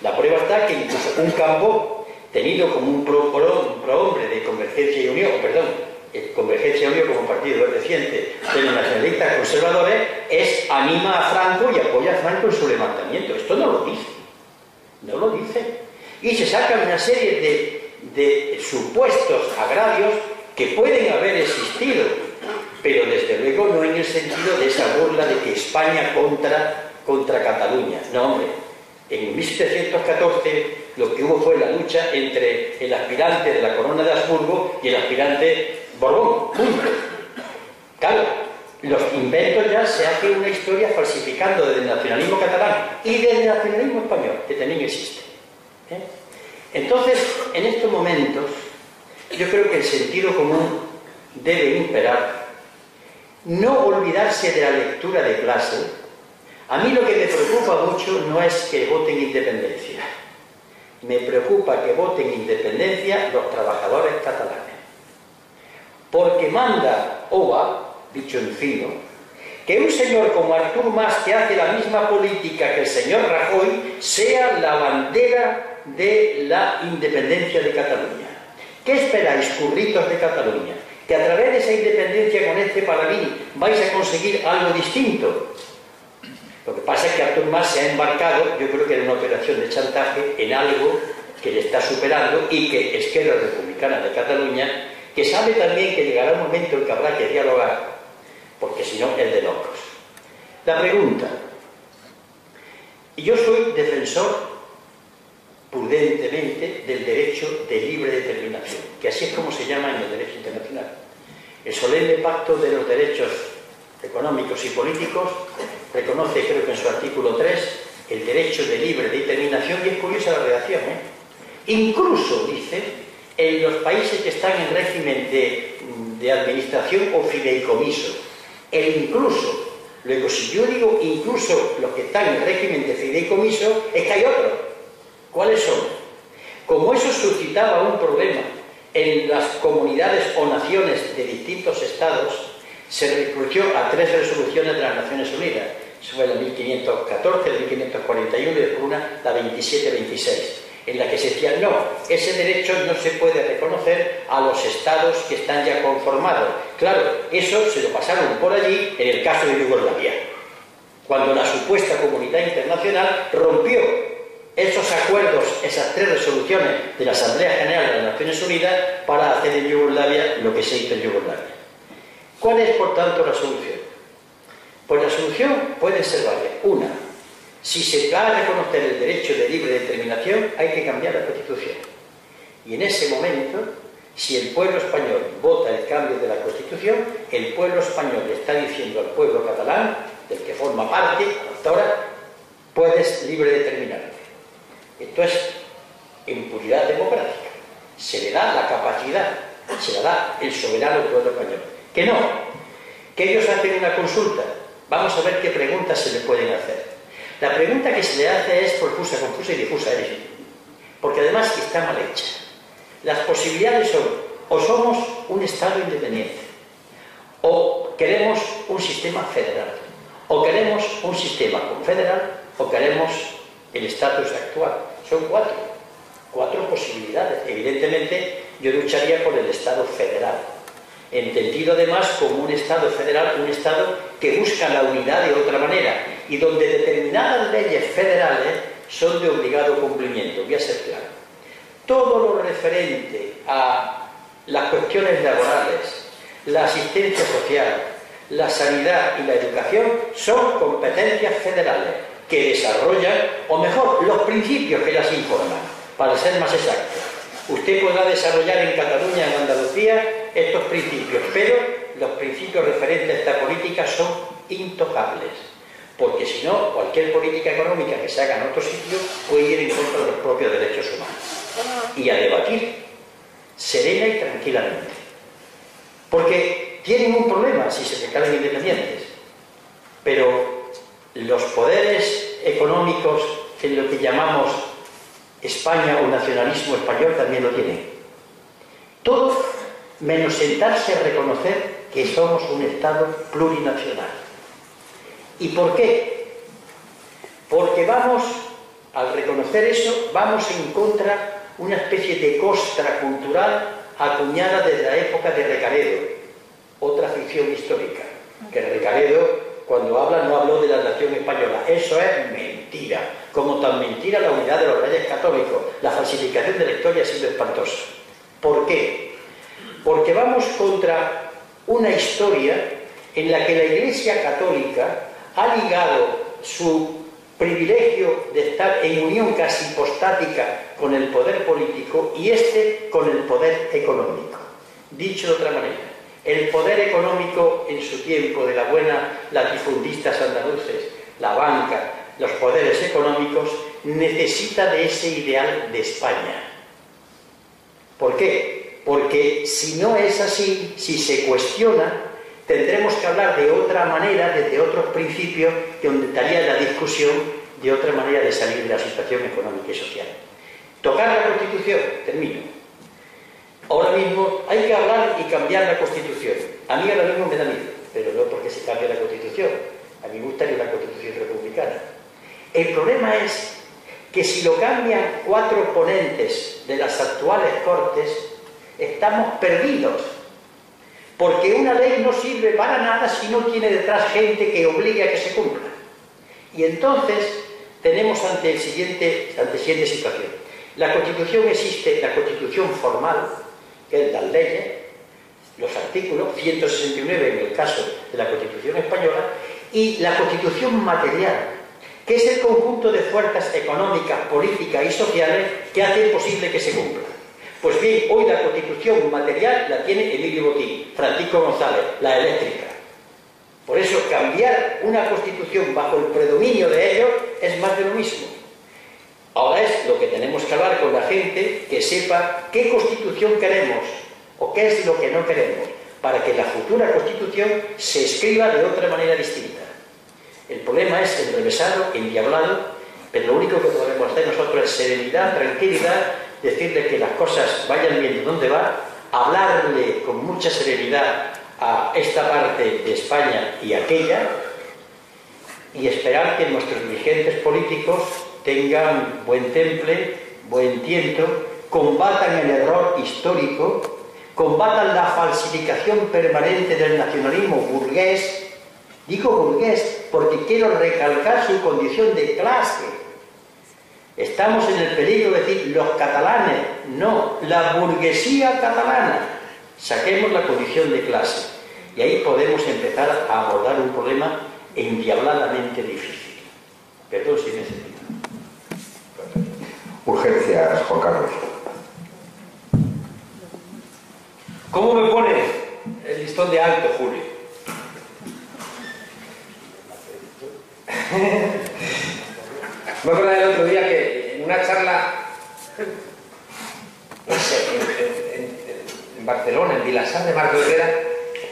La prueba está que incluso un Cambó, tenido como un prohombre de Convergencia y Unión, Convergencia y Unión como partido reciente de los nacionalistas conservadores, anima a Franco y apoya a Franco en su levantamiento. Esto no lo dice. No lo dice. Y se sacan una serie de supuestos agravios que pueden haber existido, pero desde luego no en el sentido de esa burla de que España contra Cataluña. No, hombre, en 1714 lo que hubo fue la lucha entre el aspirante de la corona de Habsburgo y el aspirante Borbón, punto. Claro, los inventos ya se hace una historia falsificando desde el nacionalismo catalán y desde el nacionalismo español, que también existe. Entonces, en estos momentos, yo creo que el sentido común debe imperar, no olvidarse de la lectura de clase. A mí lo que me preocupa mucho no es que voten independencia, me preocupa que voten independencia los trabajadores catalanes, porque manda OVA, dicho en fino, que un señor como Artur Mas, que hace la misma política que el señor Rajoy, sea la bandera de la independencia de Cataluña. ¿Qué esperáis, curritos de Cataluña? ¿Que a través de esa independencia con este paladín vais a conseguir algo distinto? Lo que pasa es que Artur Mas se ha embarcado, yo creo que en una operación de chantaje, en algo que le está superando y que Esquerra Republicana de Cataluña, que sabe también que llegará un momento en que habrá que dialogar, porque si no es de locos. La pregunta, y yo soy defensor prudentemente del derecho de libre determinación, que así es como se llama en el derecho internacional. El solemne pacto de los derechos económicos y políticos reconoce, creo que en su artículo 3, el derecho de libre determinación, y es curiosa la redacción, incluso, dice, en los países que están en régimen de administración o fideicomiso, el incluso. Luego, si yo digo incluso los que están en régimen de fideicomiso, es que hay otros. ¿Cuáles son? Como eso suscitaba un problema en las comunidades o naciones de distintos estados, se recurrió a 3 resoluciones de las Naciones Unidas. Eso fue la 1514, la 1541 y después una, la 2726, en la que se decía, no, ese derecho no se puede reconocer a los estados que están ya conformados. Claro, eso se lo pasaron por allí en el caso de Yugoslavia, cuando la supuesta comunidad internacional rompió esos acuerdos, esas 3 resoluciones de la Asamblea General de las Naciones Unidas para hacer en Yugoslavia lo que se hizo en Yugoslavia. ¿Cuál es, por tanto, la solución? Pues la solución puede ser varias. Una, si se va a reconocer el derecho de libre determinación, hay que cambiar la Constitución. Y en ese momento, si el pueblo español vota el cambio de la Constitución, el pueblo español le está diciendo al pueblo catalán, del que forma parte, hasta ahora, puedes libre determinarte. Esto es impunidad democrática. Se le da la capacidad, se la da el soberano pueblo español. Que no, que ellos hacen una consulta. Vamos a ver qué preguntas se le pueden hacer. La pregunta que se le hace es confusa y difusa, porque además está mal hecha. Las posibilidades son, o somos un Estado independiente, o queremos un sistema federal, o queremos un sistema confederal, o queremos el estatus actual. Son 4 posibilidades. Evidentemente yo lucharía por el Estado federal, entendido además como un Estado federal, un Estado que busca la unidad de otra manera y donde determinadas leyes federales son de obligado cumplimiento. Voy a ser claro. Todo lo referente a las cuestiones laborales, la asistencia social, la sanidad y la educación son competencias federales que desarrollan, o mejor, los principios que las informan, para ser más exactos. Usted podrá desarrollar en Cataluña, en Andalucía, estos principios, pero los principios referentes a esta política son intocables, porque si no, cualquier política económica que se haga en otro sitio puede ir en contra de los propios derechos humanos. Y a debatir serena y tranquilamente, porque tienen un problema si se declaran independientes, pero los poderes económicos en lo que llamamos España o nacionalismo español también lo tienen. Todo menos sentarse a reconocer que somos un Estado plurinacional. ¿Y por qué? Porque vamos, al reconocer eso, vamos en contra una especie de costra cultural acuñada desde la época de Recaredo, otra ficción histórica, que Recaredo, cuando habla, no habló de la nación española. Eso es mentira, como tan mentira la unidad de los reyes católicos. La falsificación de la historia ha sido espantosa. ¿Por qué? Porque vamos contra una historia en la que la Iglesia Católica ha ligado su privilegio de estar en unión casi hipostática con el poder político y con el poder económico. Dicho de otra manera, el poder económico en su tiempo de la buena latifundistas andaluces, la banca, los poderes económicos, necesita de ese ideal de España. ¿Por qué? Porque si no es así, si se cuestiona, tendremos que hablar de otra manera, desde otros principios, que donde estaría la discusión de otra manera de salir de la situación económica y social. Tocar la Constitución, termino. Ahora mismo hay que hablar y cambiar la Constitución. A mí ahora mismo me da miedo, pero no porque se cambie la Constitución. A mí me gustaría una Constitución republicana. El problema es que si lo cambian 4 ponentes de las actuales Cortes, estamos perdidos. Porque una ley no sirve para nada si no tiene detrás gente que obligue a que se cumpla. Y entonces tenemos ante la siguiente situación. La Constitución existe, la Constitución formal, que es las leyes, los artículos, 169 en el caso de la Constitución española, y la Constitución material, que es el conjunto de fuerzas económicas, políticas y sociales que hacen posible que se cumpla. Pues bien, hoy la Constitución material la tiene Emilio Botín, Francisco González, la eléctrica. Por eso, cambiar una Constitución bajo el predominio de ellos es más de lo mismo. Ahora es lo que tenemos que hablar con la gente, que sepa qué Constitución queremos o qué es lo que no queremos, para que la futura Constitución se escriba de otra manera distinta. El problema es enrevesado, endiablado, pero lo único que podemos hacer nosotros es serenidad, tranquilidad, decirle que las cosas vayan viendo dónde va, hablarle con mucha serenidad a esta parte de España y aquella, y esperar que nuestros dirigentes políticos tengan buen temple, buen tiento, combatan el error histórico, combatan la falsificación permanente del nacionalismo burgués. Digo burgués porque quiero recalcar su condición de clase. Estamos en el peligro de decir los catalanes, no, la burguesía catalana. Saquemos la condición de clase y ahí podemos empezar a abordar un problema endiabladamente difícil. Perdón si necesito. Urgencias, Juan Carlos. ¿Cómo me pones el listón de alto, Julio? Me acuerdo del otro día que en una charla, no sé, en Barcelona, en Vilassar de Mar de Herrera,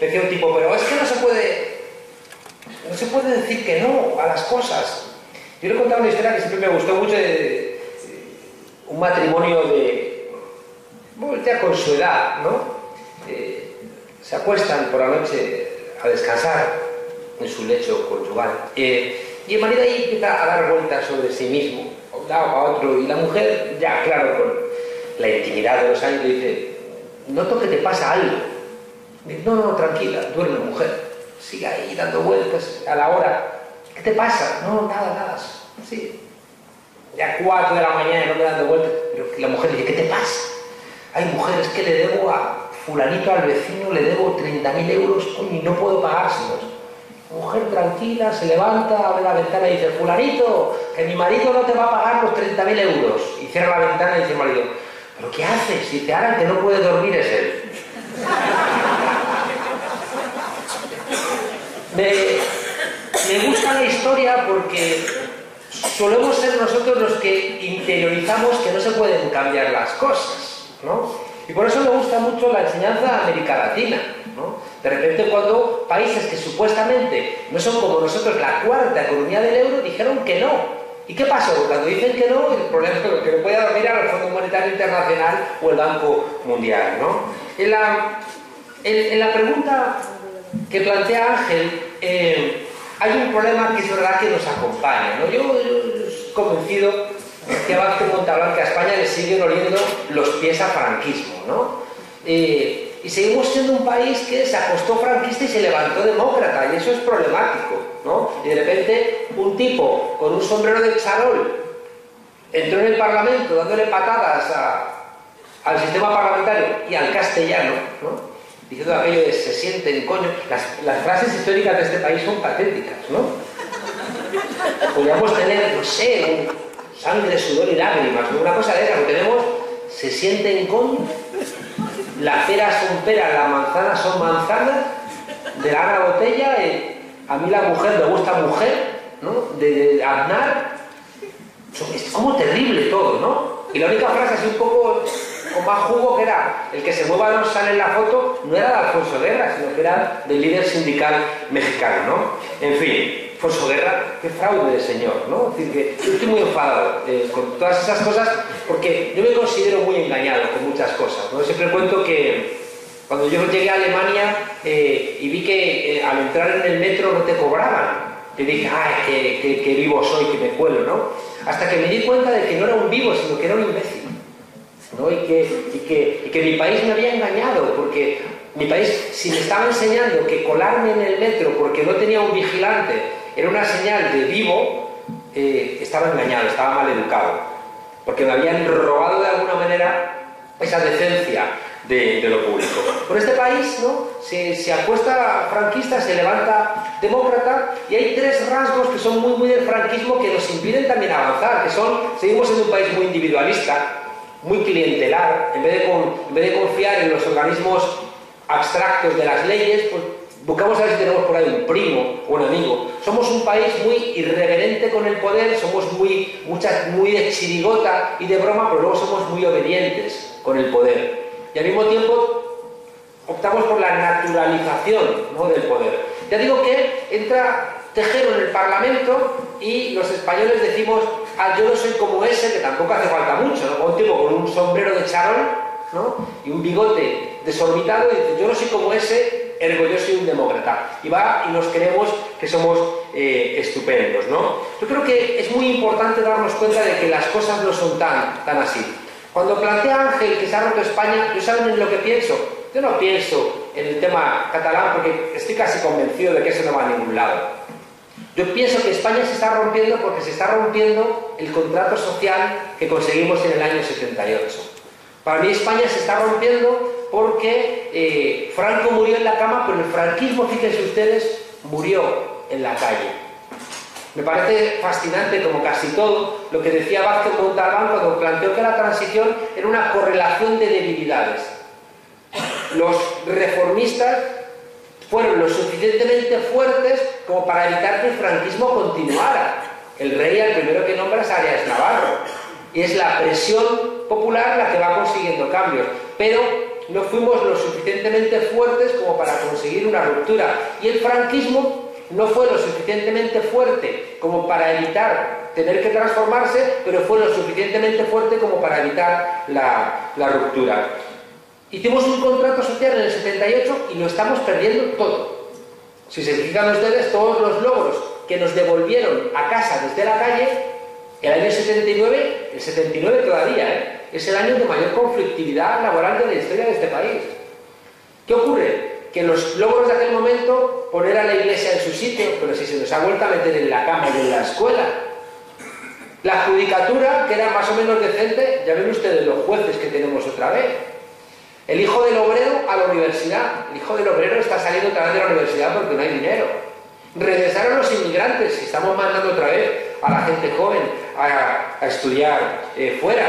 decía un tipo, pero es que no se puede decir que no a las cosas. Yo le he contado una historia que siempre me gustó mucho de un matrimonio ya con su edad, ¿no? Se acuestan por la noche a descansar en su lecho conyugal. Y el marido ahí empieza a dar vueltas sobre sí mismo, a un lado, a otro, y la mujer, ya claro, con la intimidad de los años, le dice, noto que te pasa algo. Dice, no, tranquila, duerme mujer, sigue ahí dando vueltas a la hora. ¿Qué te pasa? No, nada, sí. Ya 4 de la mañana no me dando vueltas, pero la mujer dice, ¿qué te pasa? Hay mujeres que le debo a fulanito, al vecino, le debo 30.000 euros y no puedo pagárselos. Mujer tranquila, se levanta, abre la ventana y dice, fulanito, que mi marido no te va a pagar los 30.000 euros. Y cierra la ventana y dice el marido, ¿pero qué haces? Y dice, ahora el que no puede dormir es él. Me gusta la historia porque solemos ser nosotros los que interiorizamos que no se pueden cambiar las cosas, ¿no? Y por eso me gusta mucho la enseñanza América Latina, ¿no? De repente cuando países que supuestamente no son como nosotros la cuarta economía del euro dijeron que no. ¿Y qué pasó? Cuando dicen que no, el problema es que no puede dormir al Fondo Monetario Internacional o el Banco Mundial, ¿no? En la pregunta que plantea Ángel, hay un problema que es verdad que nos acompaña, ¿no? Yo estoy convencido que a Vázquez Montalbán, que a España le siguen oliendo los pies al franquismo, ¿no? Y seguimos siendo un país que se acostó franquista y se levantó demócrata, y eso es problemático, ¿no? Y de repente un tipo con un sombrero de charol entró en el Parlamento dándole patadas al sistema parlamentario y al castellano, ¿no? Diciendo aquello de se sienten, coño. Las frases históricas de este país son patéticas, ¿no? Podríamos tener, no sé, sangre, sudor y lágrimas, ¿no? Una cosa de esa, que tenemos, se sienten, coño. Las peras son peras, las manzanas son manzanas, de larga botella, a mí la mujer me gusta mujer, ¿no? De Aznar, es como terrible todo, ¿no? Y la única frase así un poco con más jugo, que era el que se mueva no sale en la foto, no era de Alfonso Guerra, sino que era del líder sindical mexicano, ¿no? En fin, Alfonso Guerra, qué fraude de señor, ¿no? Es decir, que yo estoy muy enfadado con todas esas cosas, porque yo me considero muy engañado con muchas cosas, ¿no? Siempre cuento que cuando yo llegué a Alemania y vi que al entrar en el metro no te cobraban, y dije, ¡ay, qué vivo soy, que me cuelo!, ¿no? Hasta que me di cuenta de que no era un vivo, sino que era un imbécil, ¿no? Y que mi país me había engañado, porque mi país, si me estaba enseñando que colarme en el metro porque no tenía un vigilante era una señal de vivo, estaba engañado, estaba mal educado, porque me habían robado de alguna manera esa decencia de lo público. Por este país, ¿no? Se acuesta franquista, se levanta demócrata, y hay tres rasgos que son muy del franquismo que nos impiden también avanzar, que son, seguimos siendo un país muy individualista, muy clientelar. En vez de confiar en los organismos abstractos de las leyes, pues buscamos a ver si tenemos por ahí un primo o un amigo. Somos un país muy irreverente con el poder, somos muy de chirigota y de broma, pero luego somos muy obedientes con el poder. Y al mismo tiempo optamos por la naturalización, ¿no?, del poder. Ya digo que entra Tejero en el Parlamento y los españoles decimos, yo no soy como ese, que tampoco hace falta mucho, ¿no? Un tipo con un sombrero de charol, ¿no?, y un bigote desorbitado, y dice, yo no soy como ese, ergo yo soy un demócrata. Y va y nos creemos que somos estupendos, ¿no? Yo creo que es muy importante darnos cuenta de que las cosas no son tan así. Cuando plantea Ángel que se ha roto España, ¿yo saben en lo que pienso? Yo no pienso en el tema catalán porque estoy casi convencido de que eso no va a ningún lado. Yo pienso que España se está rompiendo porque se está rompiendo el contrato social que conseguimos en el año 78. Para mí España se está rompiendo porque Franco murió en la cama, pero el franquismo, fíjense ustedes, murió en la calle. Me parece fascinante, como casi todo, lo que decía Vázquez Montalbán cuando planteó que la transición era una correlación de debilidades. Los reformistas fueron lo suficientemente fuertes como para evitar que el franquismo continuara. El rey, al primero que nombra, es Arias Navarro, y es la presión popular la que va consiguiendo cambios, pero no fuimos lo suficientemente fuertes como para conseguir una ruptura, y el franquismo no fue lo suficientemente fuerte como para evitar tener que transformarse, pero fue lo suficientemente fuerte como para evitar la ruptura. Hicimos un contrato social en el 78 y lo estamos perdiendo todo. Si se fijan ustedes, todos los logros que nos devolvieron a casa desde la calle, el año 79, el 79 todavía, es el año de mayor conflictividad laboral de la historia de este país. ¿Qué ocurre? Que los logros de aquel momento, poner a la iglesia en su sitio, pero si se nos ha vuelto a meter en la cama y en la escuela. La judicatura, que era más o menos decente, ya ven ustedes los jueces que tenemos otra vez. El hijo del obrero a la universidad. El hijo del obrero está saliendo otra vez de la universidad porque no hay dinero. Regresaron los inmigrantes y estamos mandando otra vez a la gente joven a estudiar fuera.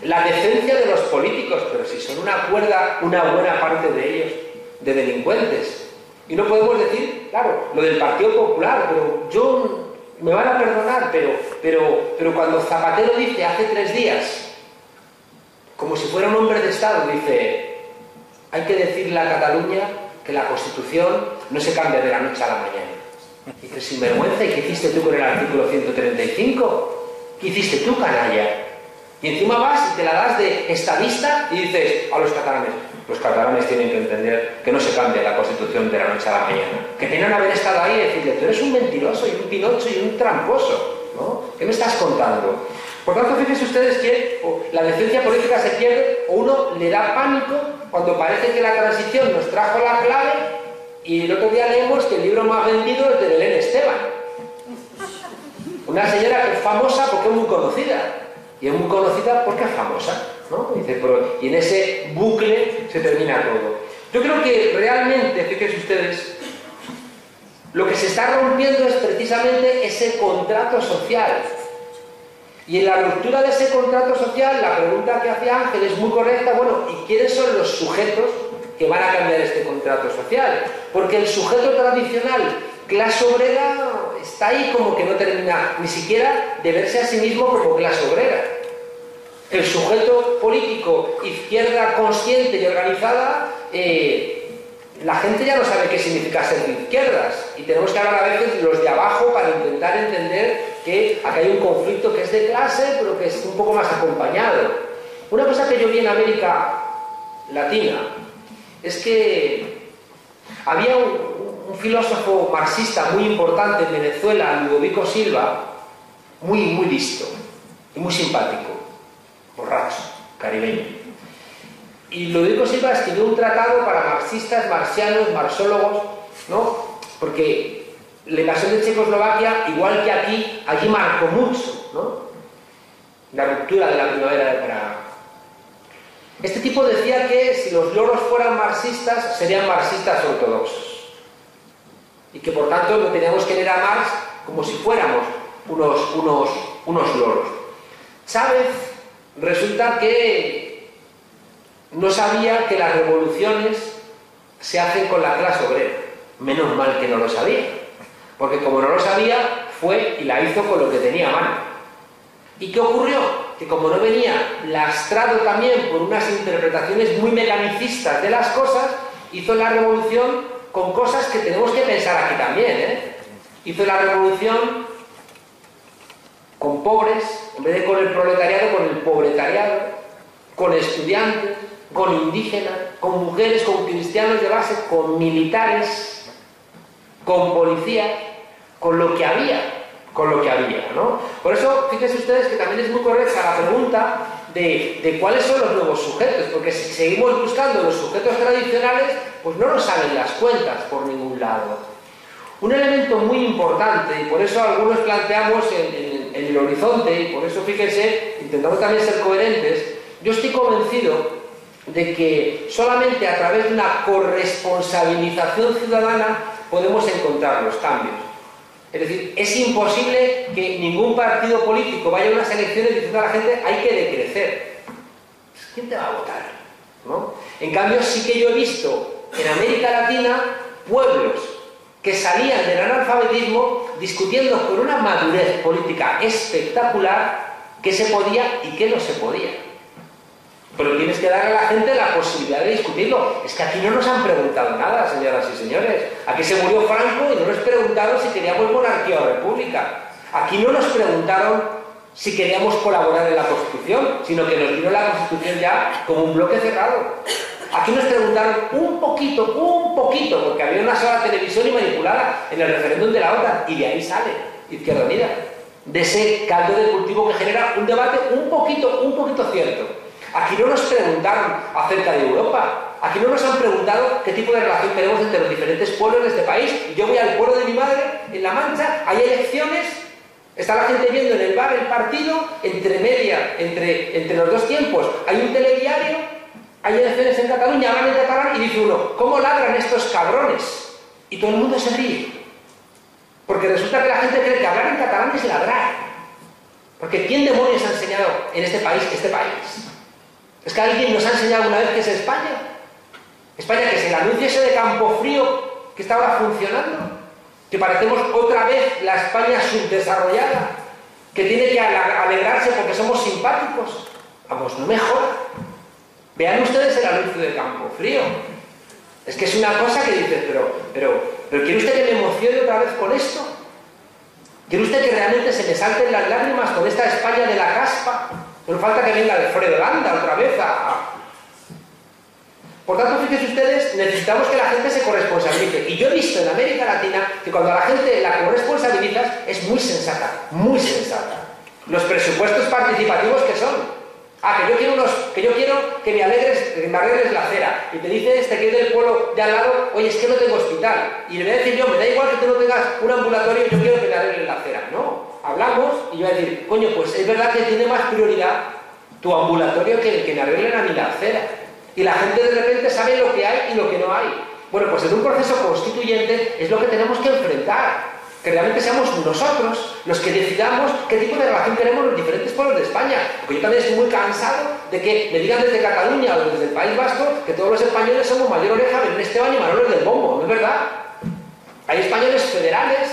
La decencia de los políticos, pero si son una buena parte de ellos de delincuentes. Y no podemos decir, claro, lo del Partido Popular, pero me van a perdonar, pero cuando Zapatero dice hace 3 días, como si fuera un hombre de Estado, dice, hay que decirle a Cataluña que la Constitución no se cambia de la noche a la mañana. Dice, sinvergüenza, ¿y qué hiciste tú con el artículo 135? ¿Qué hiciste tú, canalla? Y encima vas y te la das de estadista y dices a los catalanes, los catalanes tienen que entender que no se cambia la Constitución de la noche a la mañana. Que tenían que haber estado ahí y decirle, tú eres un mentiroso y un pinocho y un tramposo, ¿no? ¿Qué me estás contando? Por tanto, fíjense ustedes que la decencia política se pierde o uno le da pánico cuando parece que la transición nos trajo la clave y el otro día leemos que el libro más vendido es de Belén Esteban. Una señora que es famosa porque es muy conocida. Y es muy conocida porque es famosa, ¿no? Y en ese bucle se termina todo. Yo creo que realmente, fíjense ustedes, lo que se está rompiendo es precisamente ese contrato social. Y en la ruptura de ese contrato social, la pregunta que hacía Ángel es muy correcta. Bueno, ¿y quiénes son los sujetos que van a cambiar este contrato social? Porque el sujeto tradicional, clase obrera, está ahí como que no termina ni siquiera de verse a sí mismo como clase obrera. El sujeto político, izquierda consciente y organizada, la gente ya no sabe qué significa ser de izquierdas y tenemos que hablar a veces los de abajo para intentar entender que aquí hay un conflicto que es de clase pero que es un poco más acompañado. Una cosa que yo vi en América Latina es que había un filósofo marxista muy importante en Venezuela, Ludovico Silva, muy listo y muy simpático, borracho, caribeño. Y Ludovico Silva escribió un tratado para marxistas, marxianos, marxólogos, ¿no? Porque la invasión de Checoslovaquia, igual que aquí, allí marcó mucho, ¿no? La ruptura de la primavera de Praga. Este tipo decía que si los loros fueran marxistas, serían marxistas ortodoxos. Y que por tanto no teníamos que leer a Marx como si fuéramos unos loros. Chávez resulta que no sabía que las revoluciones se hacen con la clase obrera. Menos mal que no lo sabía. Porque como no lo sabía, fue y la hizo con lo que tenía a mano. ¿Y qué ocurrió? Que como no venía lastrado también por unas interpretaciones muy mecanicistas de las cosas, hizo la revolución con cosas que tenemos que pensar aquí también, ¿eh? Hizo la revolución con pobres, en vez de con el proletariado, con el pobretariado, con estudiantes, con indígenas, con mujeres, con cristianos de base, con militares, con policías, con lo que había, ¿no? Por eso, fíjense ustedes que también es muy correcta la pregunta de cuáles son los nuevos sujetos, porque si seguimos buscando los sujetos tradicionales, pues no nos salen las cuentas por ningún lado. Un elemento muy importante, y por eso algunos planteamos en el horizonte, y por eso fíjense, intentamos también ser coherentes, yo estoy convencido de que solamente a través de una corresponsabilización ciudadana podemos encontrar los cambios. Es decir, es imposible que ningún partido político vaya a unas elecciones diciendo a la gente hay que decrecer. ¿Quién te va a votar? ¿No? En cambio, sí que yo he visto en América Latina pueblos que salían del analfabetismo discutiendo con una madurez política espectacular qué se podía y qué no se podía. Pero tienes que darle a la gente la posibilidad de discutirlo. Es que aquí no nos han preguntado nada, señoras y señores. Aquí se murió Franco y no nos preguntaron si queríamos monarquía o república. Aquí no nos preguntaron si queríamos colaborar en la Constitución, sino que nos dieron la Constitución ya como un bloque cerrado. Aquí nos preguntaron un poquito, porque había una sola televisión y manipulada en el referéndum de la OTAN, y de ahí sale Izquierda Unida, de ese caldo de cultivo que genera un debate un poquito cierto. Aquí no nos preguntaron acerca de Europa, aquí no nos han preguntado qué tipo de relación tenemos entre los diferentes pueblos de este país. Yo voy al pueblo de mi madre, en La Mancha, hay elecciones, está la gente viendo en el bar el partido, entre los dos tiempos, hay un telediario, hay elecciones en Cataluña, hablan en catalán y dice uno, ¿cómo ladran estos cabrones? Y todo el mundo se ríe. Porque resulta que la gente cree que hablar en catalán es ladrar. Porque ¿quién demonios ha enseñado en este país este país? ¿Es que alguien nos ha enseñado una vez que es España? España, que es el anuncio ese de Campofrío que está ahora funcionando, que parecemos otra vez la España subdesarrollada, que tiene que alegrarse porque somos simpáticos. Vamos, no mejor. Vean ustedes el anuncio de Campofrío. Es que es una cosa que dices, pero ¿quiere usted que me emocione otra vez con esto? ¿Quiere usted que realmente se me salten las lágrimas con esta España de la caspa? No falta que venga Alfredo Landa otra vez Por tanto, fíjense ustedes, necesitamos que la gente se corresponsabilice. Y yo he visto en América Latina que cuando a la gente la corresponsabilizas es muy sensata, muy sensata. Los presupuestos participativos que son. Que yo quiero que me arregles la acera. Y te dice este que es del pueblo de al lado, oye, es que no tengo hospital. Y le voy a decir yo, me da igual que tú no tengas un ambulatorio, yo quiero que me arregles la acera. No, hablamos y yo voy a decir, coño, pues es verdad que tiene más prioridad tu ambulatorio que me arreglen a mí la acera. Y la gente de repente sabe lo que hay y lo que no hay. Bueno, pues en un proceso constituyente es lo que tenemos que enfrentar. Que realmente seamos nosotros los que decidamos qué tipo de relación queremos los diferentes pueblos de España. Porque yo también estoy muy cansado de que me digan desde Cataluña o desde el País Vasco que todos los españoles somos Mayor Oreja, Belén Esteban y Manolo del Bombo. No es verdad. Hay españoles federales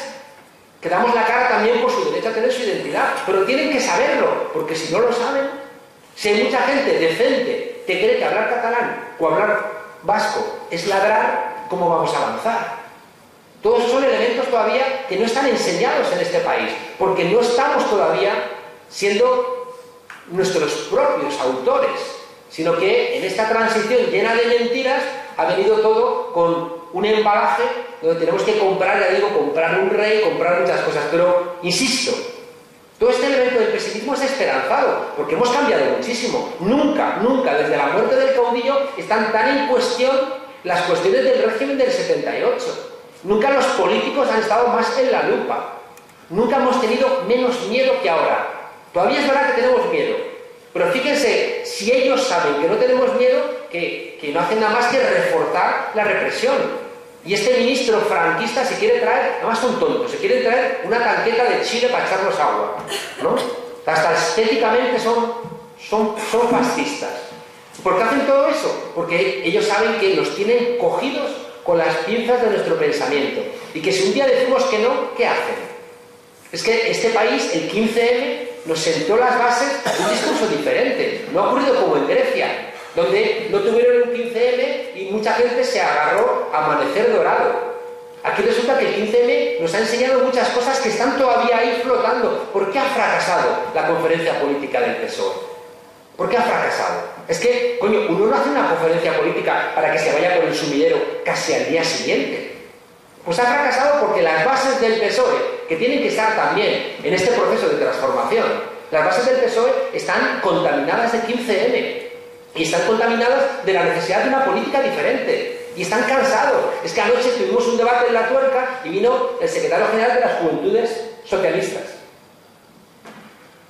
que damos la cara también por su derecho a tener su identidad. Pero tienen que saberlo, porque si no lo saben, si hay mucha gente decente que cree que hablar catalán o hablar vasco es ladrar, ¿cómo vamos a avanzar? Todos esos son elementos todavía que no están enseñados en este país, porque no estamos todavía siendo nuestros propios autores, sino que en esta transición llena de mentiras ha venido todo con un embalaje donde tenemos que comprar, ya digo, comprar un rey, comprar muchas cosas, pero insisto, todo este elemento del pesimismo es esperanzado, porque hemos cambiado muchísimo. Nunca, desde la muerte del caudillo, están tan en cuestión las cuestiones del régimen del 78. Nunca los políticos han estado más en la lupa. Nunca hemos tenido menos miedo que ahora. Todavía es verdad que tenemos miedo, pero fíjense, si ellos saben que no tenemos miedo, que no hacen nada más que reforzar la represión. Y este ministro franquista se quiere traer, además son tontos, se quiere traer una tanqueta de Chile para echarnos agua, ¿no? Hasta estéticamente son fascistas. ¿Por qué hacen todo eso? Porque ellos saben que nos tienen cogidos con las pinzas de nuestro pensamiento. Y que si un día decimos que no, ¿qué hacen? Es que este país, el 15M, nos sentó las bases de un discurso diferente. No ha ocurrido como en Grecia, donde no tuvieron un 15M y mucha gente se agarró a amanecer dorado. Aquí resulta que el 15M nos ha enseñado muchas cosas que están todavía ahí flotando. ¿Por qué ha fracasado la conferencia política del PSOE? ¿Por qué ha fracasado? Es que, coño, uno no hace una conferencia política para que se vaya por el sumidero casi al día siguiente. Pues ha fracasado porque las bases del PSOE, que tienen que estar también en este proceso de transformación, las bases del PSOE están contaminadas de 15M y están contaminadas de la necesidad de una política diferente. Y están cansados. Es que anoche tuvimos un debate en La Tuerca y vino el secretario general de las Juventudes Socialistas.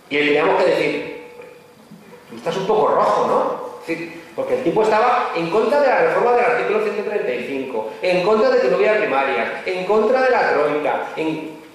Y le teníamos que decir, tú estás un poco rojo, ¿no? Sí, porque el tipo estaba en contra de la reforma del artículo 135, en contra de que no hubiera primarias, en contra de la troika,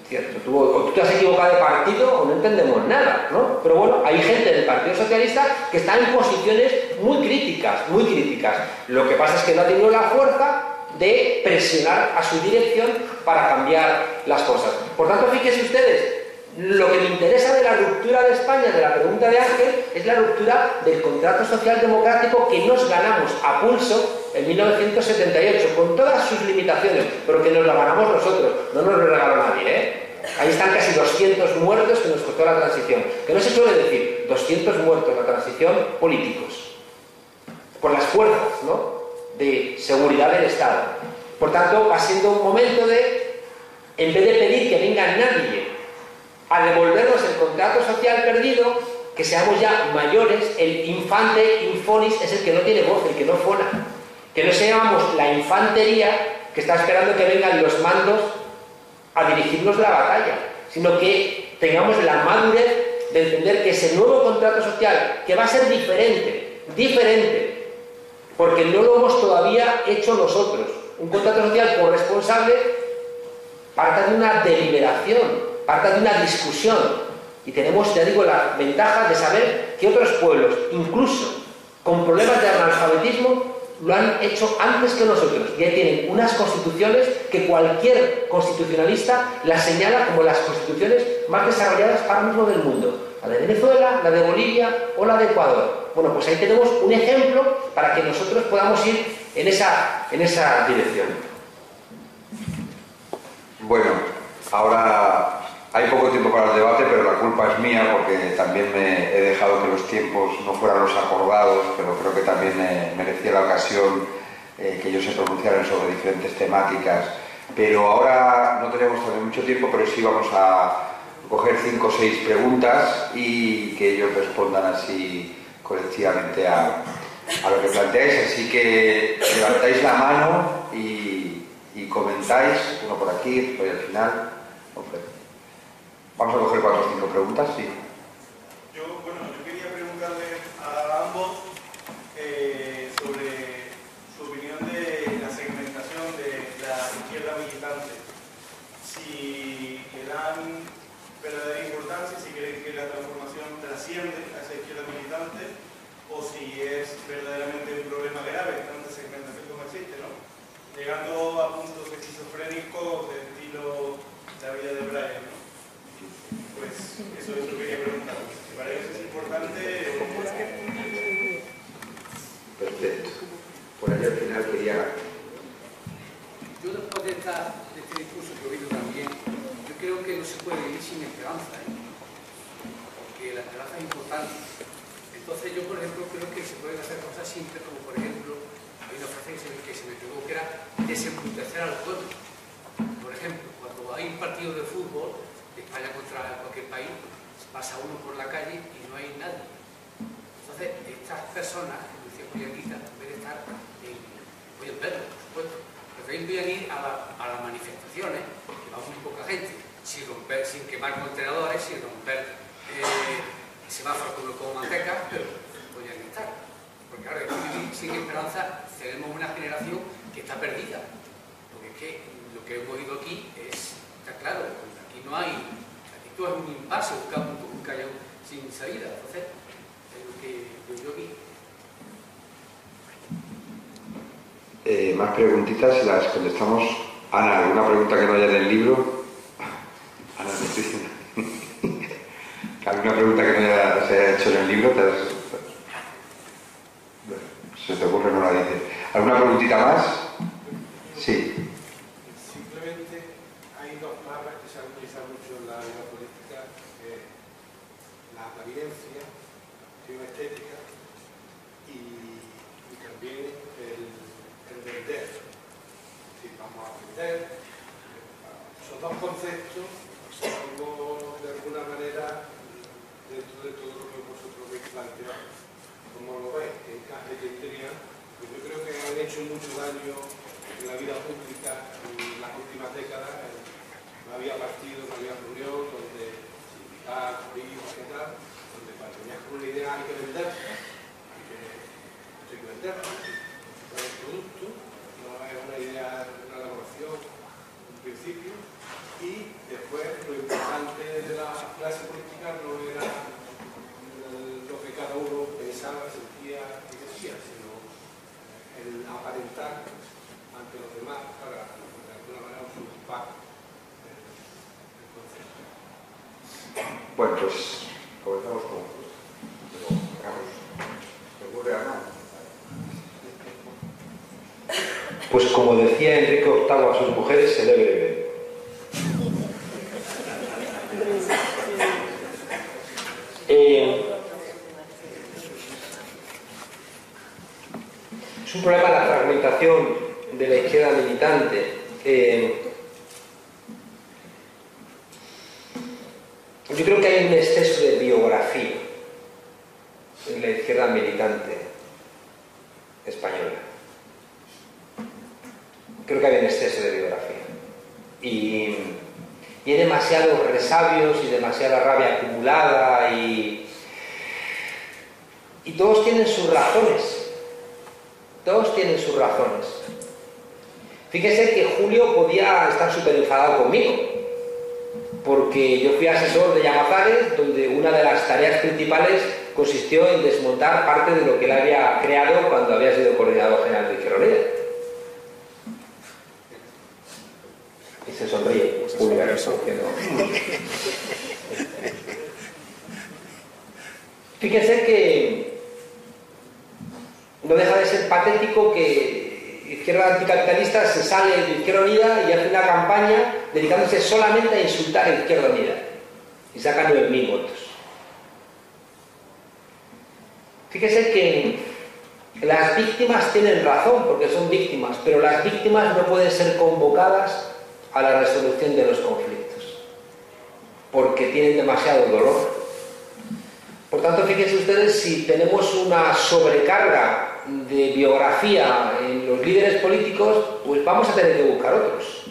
cierto, tú te has equivocado de partido o no entendemos nada, ¿no? Pero bueno, hay gente del Partido Socialista que está en posiciones muy críticas, muy críticas. Lo que pasa es que no ha tenido la fuerza de presionar a su dirección para cambiar las cosas. Por tanto, fíjense ustedes, lo que me interesa de la ruptura de España, de la pregunta de Ángel, es la ruptura del contrato social democrático que nos ganamos a pulso en 1978, con todas sus limitaciones, pero que nos la ganamos nosotros, no nos lo regaló nadie, ¿eh? Ahí están casi 200 muertos que nos costó la transición. Que no se suele decir, 200 muertos la transición políticos, por las fuerzas, ¿no?, de seguridad del Estado. Por tanto, va siendo un momento de, en vez de pedir que venga nadie a devolvernos el contrato social perdido, que seamos ya mayores, el infante infonis es el que no tiene voz, el que no fona. Que no seamos la infantería que está esperando que vengan los mandos a dirigirnos la batalla, sino que tengamos la madurez de entender que ese nuevo contrato social, que va a ser diferente, porque no lo hemos todavía hecho nosotros, un contrato social corresponsable, parta de una deliberación, parta de una discusión, y tenemos, ya digo, la ventaja de saber que otros pueblos, incluso con problemas de analfabetismo, lo han hecho antes que nosotros. Ya tienen unas constituciones que cualquier constitucionalista las señala como las constituciones más desarrolladas ahora mismo del mundo. La de Venezuela, la de Bolivia o la de Ecuador. Bueno, pues ahí tenemos un ejemplo para que nosotros podamos ir en esa dirección. Bueno, ahora hay poco tiempo para el debate, pero la culpa culpa es mía porque también me he dejado que los tiempos no fueran los acordados, pero creo que también merecía la ocasión que ellos se pronunciaran sobre diferentes temáticas. Pero ahora no tenemos también mucho tiempo, pero sí vamos a coger 5 o 6 preguntas y que ellos respondan así colectivamente a lo que planteáis. Así que levantáis la mano y comentáis, uno por aquí, otro al final. Vamos a coger 4 o 5 preguntas, sí. Yo quería preguntarle a ambos sobre su opinión de la segmentación de la izquierda militante. Si le dan verdadera importancia, si creen que la transformación trasciende a esa izquierda militante, o si es verdaderamente un problema grave, tanta segmentación como existe, ¿no? Llegando a puntos esquizofrénicos de estilo La vida de Brian, ¿no? Pues eso es lo que quería preguntar. ¿Para eso es importante? Perfecto. Por ahí al final quería... Yo después de este discurso que he oído también, yo creo que no se puede vivir sin esperanza, porque la esperanza es importante. Entonces yo, por ejemplo, creo que se pueden hacer cosas simples, como por ejemplo, hay una frase que se me pegó, que era desembrutecer al pueblo. Por ejemplo, cuando hay un partido de fútbol de España contra cualquier país, pasa uno por la calle y no hay nadie. Entonces, estas personas, como decía Julianita, en vez de estar, pueden verlo, por supuesto, prefieren ir a las manifestaciones, que va muy poca gente, sin quemar contenedores, sin romper semáforos como manteca, pero podrían estar. Porque ahora, sin esperanza, tenemos una generación que está perdida. Porque es que lo que hemos oído aquí está claro, aquí no hay, aquí todo es un impasse, un callejón sin salida. Entonces, es lo que yo vi. Más preguntitas y las contestamos. Ana, ¿alguna pregunta que no haya en el libro? Ana, te estoy diciendo. ¿Alguna pregunta que no se haya hecho en el libro? ¿Se te ocurre? No la dices. ¿Alguna preguntita más? Sí. Simplemente hay dos palabras que se han utilizado mucho en la vida política, la apariencia, la estética y también el vender. Si vamos a vender, son dos conceptos que pongo de alguna manera dentro de todo lo que vosotros habéis planteado. Como lo veis, que encaje que integran, pues yo creo que han hecho mucho daño en la vida pública en las últimas décadas. No había partido, no había reunión donde sindical, política y tal, donde para tener una idea hay que vender, hay que vender el producto, no es una idea, una elaboración, un principio, y después lo importante de la clase política no era lo que cada uno pensaba, sentía y decía, sino el aparentar ante los demás para de alguna manera usurpar el concepto. Bueno, pues comenzamos con Carlos. ¿Te ocurre algo? Pues como decía Enrique VIII a sus mujeres, se debe beber. Es un problema la fragmentación de la izquierda militante. Yo creo que hay un exceso de biografía en la izquierda militante española. Creo que hay un exceso de biografía. Y hay demasiados resabios y demasiada rabia acumulada y todos tienen sus razones. Todos tienen sus razones. Fíjese que Julio podía estar súper enfadado conmigo, porque yo fui asesor de Llamazares, donde una de las tareas principales consistió en desmontar parte de lo que él había creado cuando había sido coordinador general de Izquierda Unida. Y se sonríe Julio, que no. Fíjese que no deja de ser patético que Izquierda Anticapitalista se sale de Izquierda Unida y hace una campaña dedicándose solamente a insultar a Izquierda Unida. Y saca 9.000 votos. Fíjese que las víctimas tienen razón, porque son víctimas, pero las víctimas no pueden ser convocadas a la resolución de los conflictos, porque tienen demasiado dolor. Por tanto, fíjense ustedes, si tenemos una sobrecarga de biografía en los líderes políticos, pues vamos a tener que buscar otros.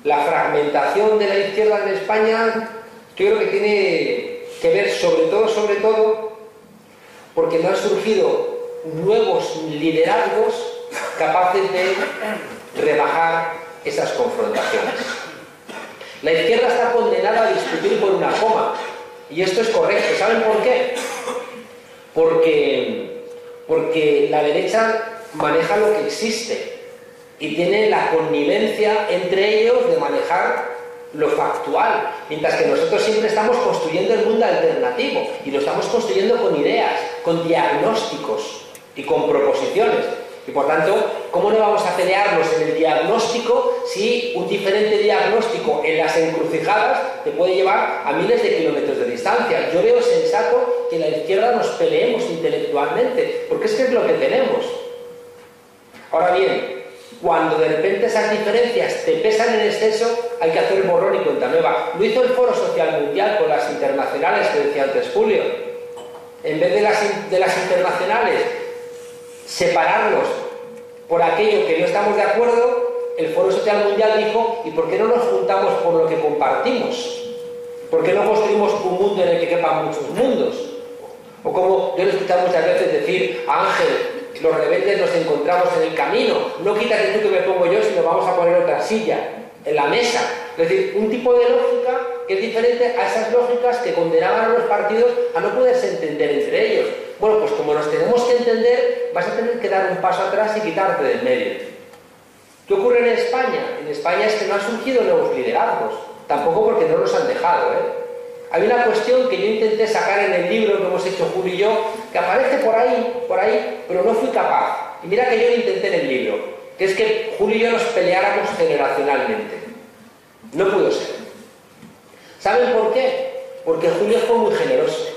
La fragmentación de la izquierda en España, yo creo que tiene que ver sobre todo, porque no han surgido nuevos liderazgos capaces de rebajar esas confrontaciones. La izquierda está condenada a discutir por una coma, y esto es correcto. ¿Saben por qué? Porque la derecha maneja lo que existe y tiene la connivencia entre ellos de manejar lo factual, mientras que nosotros siempre estamos construyendo el mundo alternativo, y lo estamos construyendo con ideas, con diagnósticos y con proposiciones. Y por tanto, ¿cómo no vamos a pelearnos en el diagnóstico si un diferente diagnóstico en las encrucijadas te puede llevar a miles de kilómetros de distancia? Yo veo sensato que en la izquierda nos peleemos intelectualmente, porque es que es lo que tenemos. Ahora bien, cuando de repente esas diferencias te pesan en exceso, hay que hacer borrón y cuenta nueva. Lo hizo el Foro Social Mundial con las internacionales que decía antes Julio. En vez de las internacionales separarnos por aquello que no estamos de acuerdo, el Foro Social Mundial dijo: ¿y por qué no nos juntamos por lo que compartimos? ¿Por qué no construimos un mundo en el que quepan muchos mundos? O como yo lo he escuchado muchas veces decir a Ángel: los rebeldes nos encontramos en el camino, no quítate tú que me pongo yo, sino vamos a poner otra silla en la mesa. Es decir, un tipo de lógica que es diferente a esas lógicas que condenaban a los partidos a no poderse entender entre ellos. Bueno, pues como nos tenemos que entender, vas a tener que dar un paso atrás y quitarte del medio. ¿Qué ocurre en España? En España es que no han surgido nuevos liderazgos, tampoco porque no los han dejado, Hay una cuestión que yo intenté sacar en el libro que hemos hecho Julio y yo, que aparece por ahí, pero no fui capaz. Y mira que yo lo intenté en el libro, que es que Julio y yo nos peleáramos generacionalmente. No pudo ser. ¿Saben por qué? Porque Julio fue muy generoso.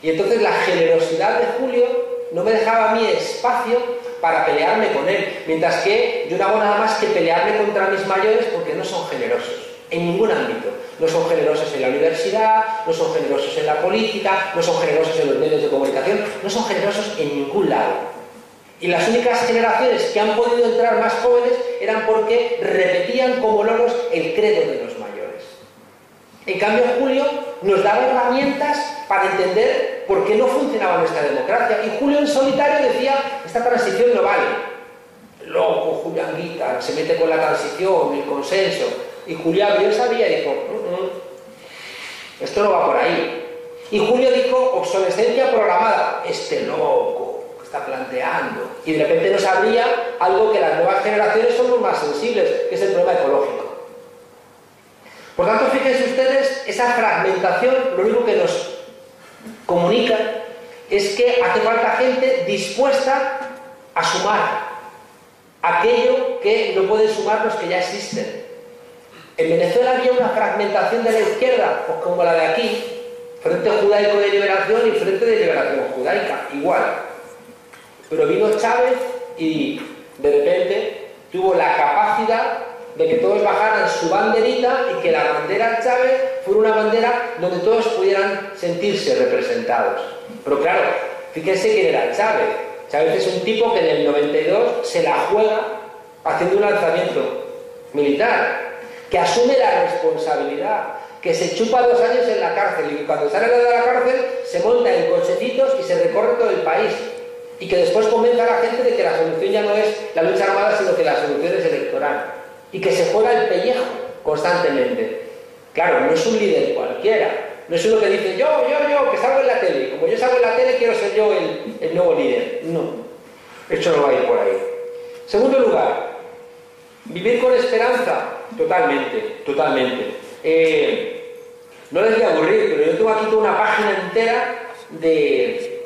Y entonces la generosidad de Julio no me dejaba a mí espacio para pelearme con él, mientras que yo no hago nada más que pelearme contra mis mayores porque no son generosos, en ningún ámbito. No son generosos en la universidad, no son generosos en la política, no son generosos en los medios de comunicación, no son generosos en ningún lado. Y las únicas generaciones que han podido entrar más jóvenes eran porque repetían como loros el credo de los mayores. En cambio, Julio nos daba herramientas para entender por qué no funcionaba nuestra democracia. Y Julio en solitario decía: esta transición no vale. Loco, Julián Guita, se mete con la transición, el consenso. Y Julio abrió esa vía y dijo: esto no va por ahí. Y Julio dijo: obsolescencia programada. Este loco que está planteando. Y de repente nos abría algo que las nuevas generaciones somos más sensibles, que es el problema ecológico. Por tanto, fíjense ustedes, esa fragmentación lo único que nos comunica es que hace falta gente dispuesta a sumar aquello que no pueden sumar los que ya existen. En Venezuela había una fragmentación de la izquierda, pues como la de aquí, Frente Judaico de Liberación y Frente de Liberación Judaica, igual. Pero vino Chávez y de repente tuvo la capacidad de que todos bajaran su banderita y que la bandera Chávez fuera una bandera donde todos pudieran sentirse representados. Pero claro, fíjense quién era Chávez. Chávez es un tipo que en el 92 se la juega haciendo un lanzamiento militar, que asume la responsabilidad, que se chupa 2 años en la cárcel y que cuando sale de la cárcel se monta en cochecitos y se recorre todo el país, y que después convence a la gente de que la solución ya no es la lucha armada, sino que la solución es electoral, y que se juega el pellejo constantemente. Claro, no es un líder cualquiera, no es uno que dice yo, que salgo en la tele, y como yo salgo en la tele quiero ser yo el nuevo líder. No, esto no va a ir por ahí. Segundo lugar, vivir con esperanza. Totalmente. No les voy a aburrir, pero yo tengo aquí toda una página entera de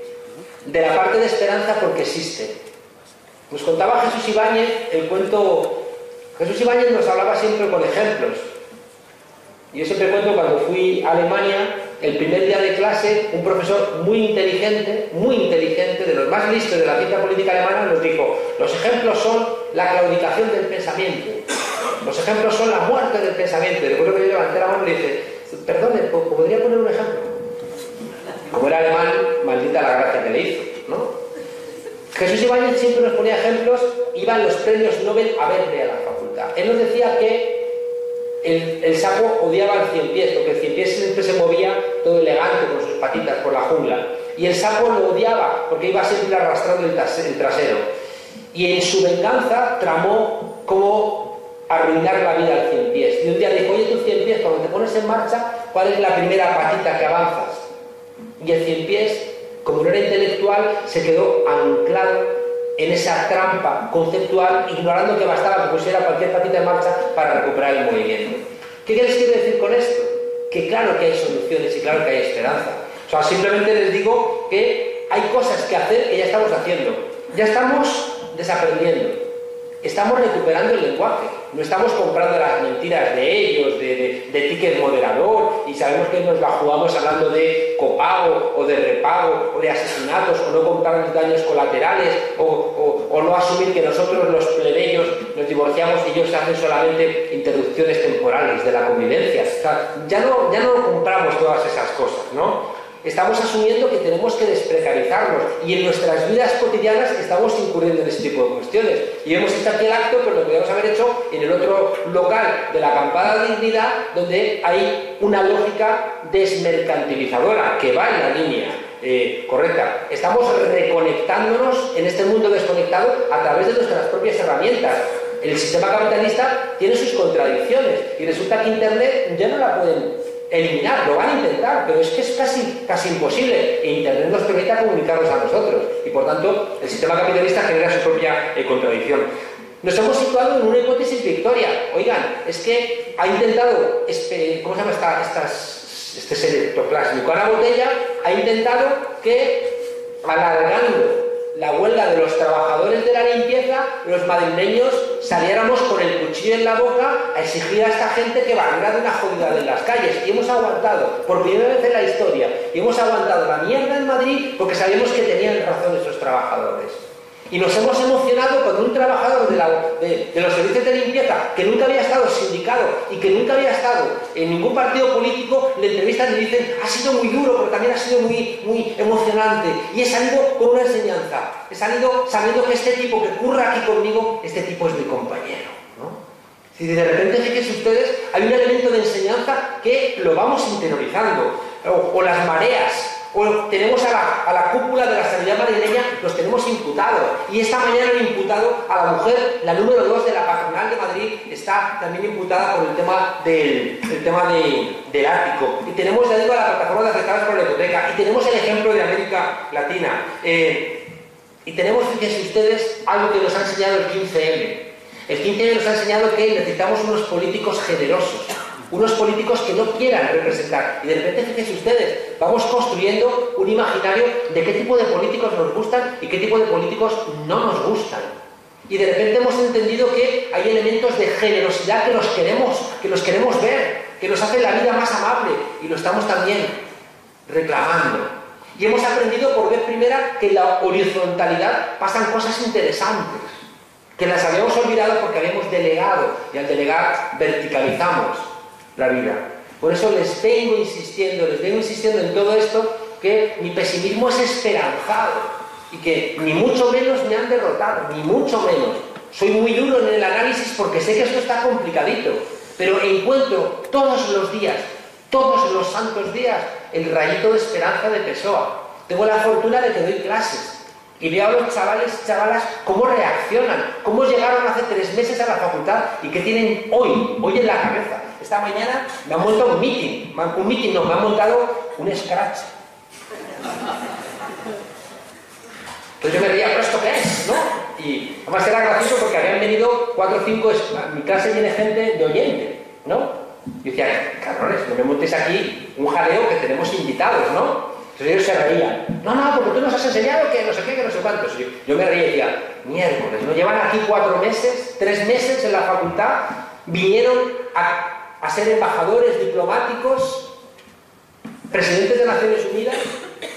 la parte de esperanza porque existe. Nos contaba Jesús Ibáñez el cuento. Jesús Ibáñez nos hablaba siempre con ejemplos. Yo siempre cuento cuando fui a Alemania, el primer día de clase, un profesor muy inteligente, de los más listos de la ciencia política alemana, nos dijo: los ejemplos son la claudicación del pensamiento, los ejemplos son la muerte del pensamiento. Y recuerdo que yo levanté la mano y le dije: perdone, ¿podría poner un ejemplo? Como era alemán, maldita la gracia que le hizo, ¿no? Jesús Ibáñez siempre nos ponía ejemplos, iban los premios Nobel a verle a la facultad. Él nos decía que el sapo odiaba al ciempiés, porque el ciempiés siempre se movía todo elegante con sus patitas por la jungla. Y el sapo lo odiaba, porque iba siempre arrastrando el trasero. Y en su venganza tramó cómo arruinar la vida al ciempiés. Y un día dijo: oye, tú ciempiés, cuando te pones en marcha, ¿cuál es la primera patita que avanzas? Y el ciempiés, como no era intelectual, se quedó anclado en esa trampa conceptual, ignorando que bastaba que pusiera cualquier patita en marcha para recuperar el movimiento. ¿Qué les quiero decir con esto? Que claro que hay soluciones y claro que hay esperanza. O sea, simplemente les digo que hay cosas que hacer que ya estamos haciendo. Ya estamos desaprendiendo. Estamos recuperando el lenguaje. No estamos comprando las mentiras de ellos, de ticket moderador, y sabemos que nos la jugamos hablando de copago o de repago o de asesinatos, o no comprar los daños colaterales, o no asumir que nosotros los plebeyos nos divorciamos y ellos hacen solamente interrupciones temporales de la convivencia. O sea, ya no compramos todas esas cosas, ¿no? Estamos asumiendo que tenemos que desprecarizarnos, y en nuestras vidas cotidianas estamos incurriendo en ese tipo de cuestiones. Y hemos hecho aquí el acto, pero lo podríamos haber hecho en el otro local de la Acampada de Dignidad, donde hay una lógica desmercantilizadora que va en la línea correcta. Estamos reconectándonos en este mundo desconectado a través de nuestras propias herramientas. El sistema capitalista tiene sus contradicciones, y resulta que Internet ya no la pueden eliminar, lo van a intentar, pero es que es casi imposible. E Internet nos permite comunicarnos a nosotros, y por tanto el sistema capitalista genera su propia contradicción. Nos hemos situado en una hipótesis victoria. Oigan, es que ha intentado, ¿cómo se llama este ser ectoplásmico? Ana Botella ha intentado que, alargando la huelga de los trabajadores de la limpieza, los madrileños saliéramos con el cuchillo en la boca a exigir a esta gente que barriera de una jodida en las calles. Y hemos aguantado, por primera vez en la historia, y hemos aguantado la mierda en Madrid porque sabíamos que tenían razón esos trabajadores. Y nos hemos emocionado cuando un trabajador de los servicios de limpieza, que nunca había estado sindicado y que nunca había estado en ningún partido político, le entrevistan y le dicen: ha sido muy duro, pero también ha sido muy emocionante, y he salido con una enseñanza, he salido sabiendo que este tipo que curra aquí conmigo, este tipo es mi compañero, ¿no? Si de repente, fíjense ustedes, hay un elemento de enseñanza que lo vamos interiorizando, o las mareas. O tenemos a la cúpula de la sanidad madrileña, los tenemos imputados. Y esta mañana han imputado a la mujer, la número 2 de la patronal de Madrid, está también imputada por el tema del ático. Y tenemos, ya digo, a la plataforma de afectados por la hipoteca. Y tenemos el ejemplo de América Latina. Y tenemos, fíjense ustedes, algo que nos ha enseñado el 15M. El 15M nos ha enseñado que necesitamos unos políticos generosos, unos políticos que no quieran representar. Y de repente, fíjense ustedes, vamos construyendo un imaginario de qué tipo de políticos nos gustan y qué tipo de políticos no nos gustan. Y de repente hemos entendido que hay elementos de generosidad que los queremos ver, que nos hacen la vida más amable, y lo estamos también reclamando. Y hemos aprendido por vez primera que en la horizontalidad pasan cosas interesantes, que las habíamos olvidado porque habíamos delegado, y al delegar verticalizamos la vida. Por eso les vengo insistiendo en todo esto, que mi pesimismo es esperanzado y que ni mucho menos me han derrotado, ni mucho menos. Soy muy duro en el análisis porque sé que esto está complicadito, pero encuentro todos los días, todos los santos días, el rayito de esperanza de Pessoa. Tengo la fortuna de que doy clases y veo a los chavales y chavalas cómo reaccionan, cómo llegaron hace 3 meses a la facultad y qué tienen hoy en la cabeza. Esta mañana me han montado un meeting, me han montado un scratch. Entonces yo me reía: ¿pero esto qué es? ¿No? Y además era gracioso porque habían venido 4 o 5, a mi clase viene gente de oyente, ¿no? Y decía: cabrones, no me montes aquí un jaleo que tenemos invitados, ¿no? Entonces ellos se reían: no, porque tú nos has enseñado que no sé qué, que no sé cuántos. Yo me reía y decía: miércoles, ¿no? Llevan aquí 4 meses, 3 meses en la facultad, vinieron a a ser embajadores, diplomáticos, presidentes de Naciones Unidas,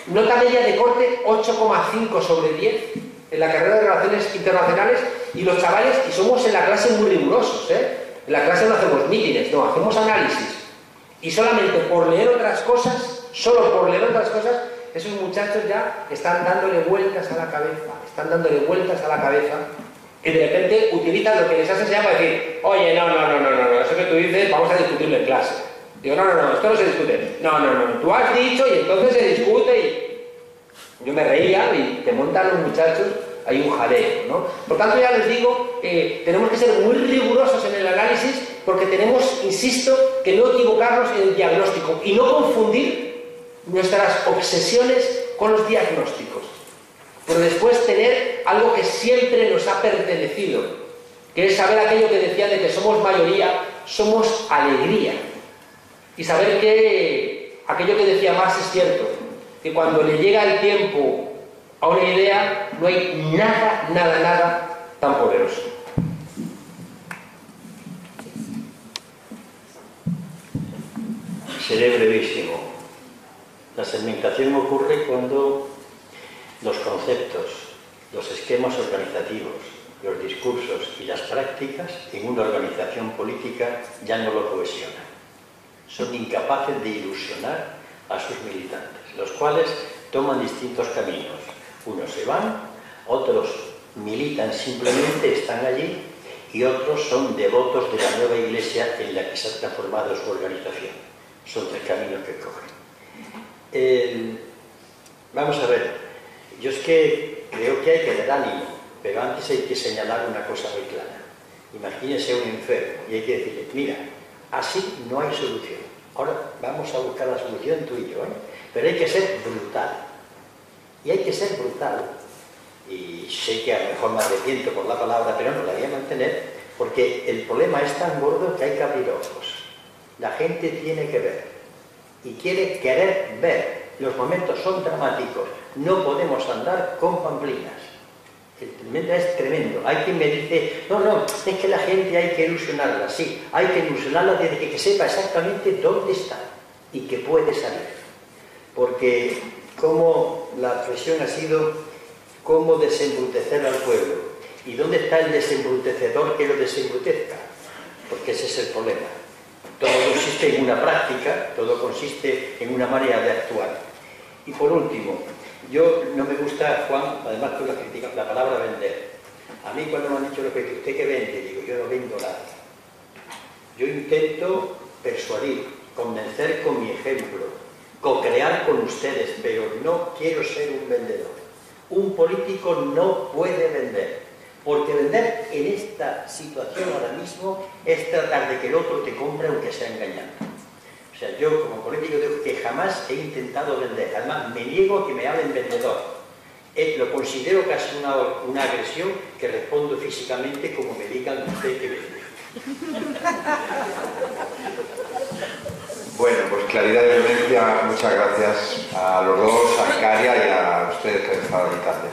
nota media de corte 8,5 sobre 10 en la carrera de Relaciones Internacionales, y los chavales, y somos en la clase muy rigurosos, en la clase no hacemos mítines, no, hacemos análisis, y solamente por leer otras cosas, solo por leer otras cosas, esos muchachos ya están dándole vueltas a la cabeza, y de repente utilizan lo que les has enseñado para decir, oye, no, eso que tú dices, vamos a discutirlo en clase. Digo, no, esto no se discute. No, tú has dicho y entonces se discute, y yo me reía y te montan los muchachos, hay un jaleo, ¿no? Por tanto, ya les digo, tenemos que ser muy rigurosos en el análisis, porque tenemos, insisto, que no equivocarnos en el diagnóstico y no confundir nuestras obsesiones con los diagnósticos. Pero después tener algo que siempre nos ha pertenecido, que es saber aquello que decía de que somos mayoría, somos alegría. Y saber que aquello que decía Marx es cierto, que cuando le llega el tiempo a una idea, no hay nada tan poderoso. Seré brevísimo. La segmentación ocurre cuando los conceptos, los esquemas organizativos, los discursos y las prácticas en una organización política ya no lo cohesionan. Son incapaces de ilusionar a sus militantes, los cuales toman distintos caminos. Unos se van, otros militan simplemente, están allí, y otros son devotos de la nueva iglesia en la que se ha transformado su organización. Son tres caminos que cogen. Vamos a ver. Yo es que creo que hay que dar ánimo, pero antes hay que señalar una cosa muy clara. Imagínese un enfermo y hay que decirle, mira, así no hay solución. Ahora vamos a buscar la solución tú y yo, pero hay que ser brutal. Y hay que ser brutal. Y sé que a lo mejor me arrepiento por la palabra, pero no la voy a mantener, porque el problema es tan gordo que hay que abrir ojos. La gente tiene que ver y quiere querer ver. Los momentos son dramáticos. No podemos andar con pamplinas. El tremendo es tremendo. Hay quien me dice, no, es que la gente hay que ilusionarla. Sí, hay que ilusionarla desde que sepa exactamente dónde está y que puede salir. Porque como la expresión ha sido cómo desembrutecer al pueblo. ¿Y dónde está el desembrutecedor que lo desembrutezca? Porque ese es el problema. Todo consiste en una práctica, todo consiste en una manera de actuar. Y por último, yo no me gusta, Juan, además tú la criticas, la palabra vender. A mí cuando me han dicho lo que usted que vende, digo, yo no vendo nada. Yo intento persuadir, convencer con mi ejemplo, co-crear con ustedes, pero no quiero ser un vendedor. Un político no puede vender, porque vender en esta situación ahora mismo es tratar de que el otro te compre aunque sea engañando. O sea, yo como político digo que jamás he intentado vender, además me niego a que me hablen vendedor. Lo considero casi una agresión que respondo físicamente como me digan usted que vende. Bueno, pues claridad de violencia, muchas gracias a los dos, a Icaria y a ustedes que han estado invitando.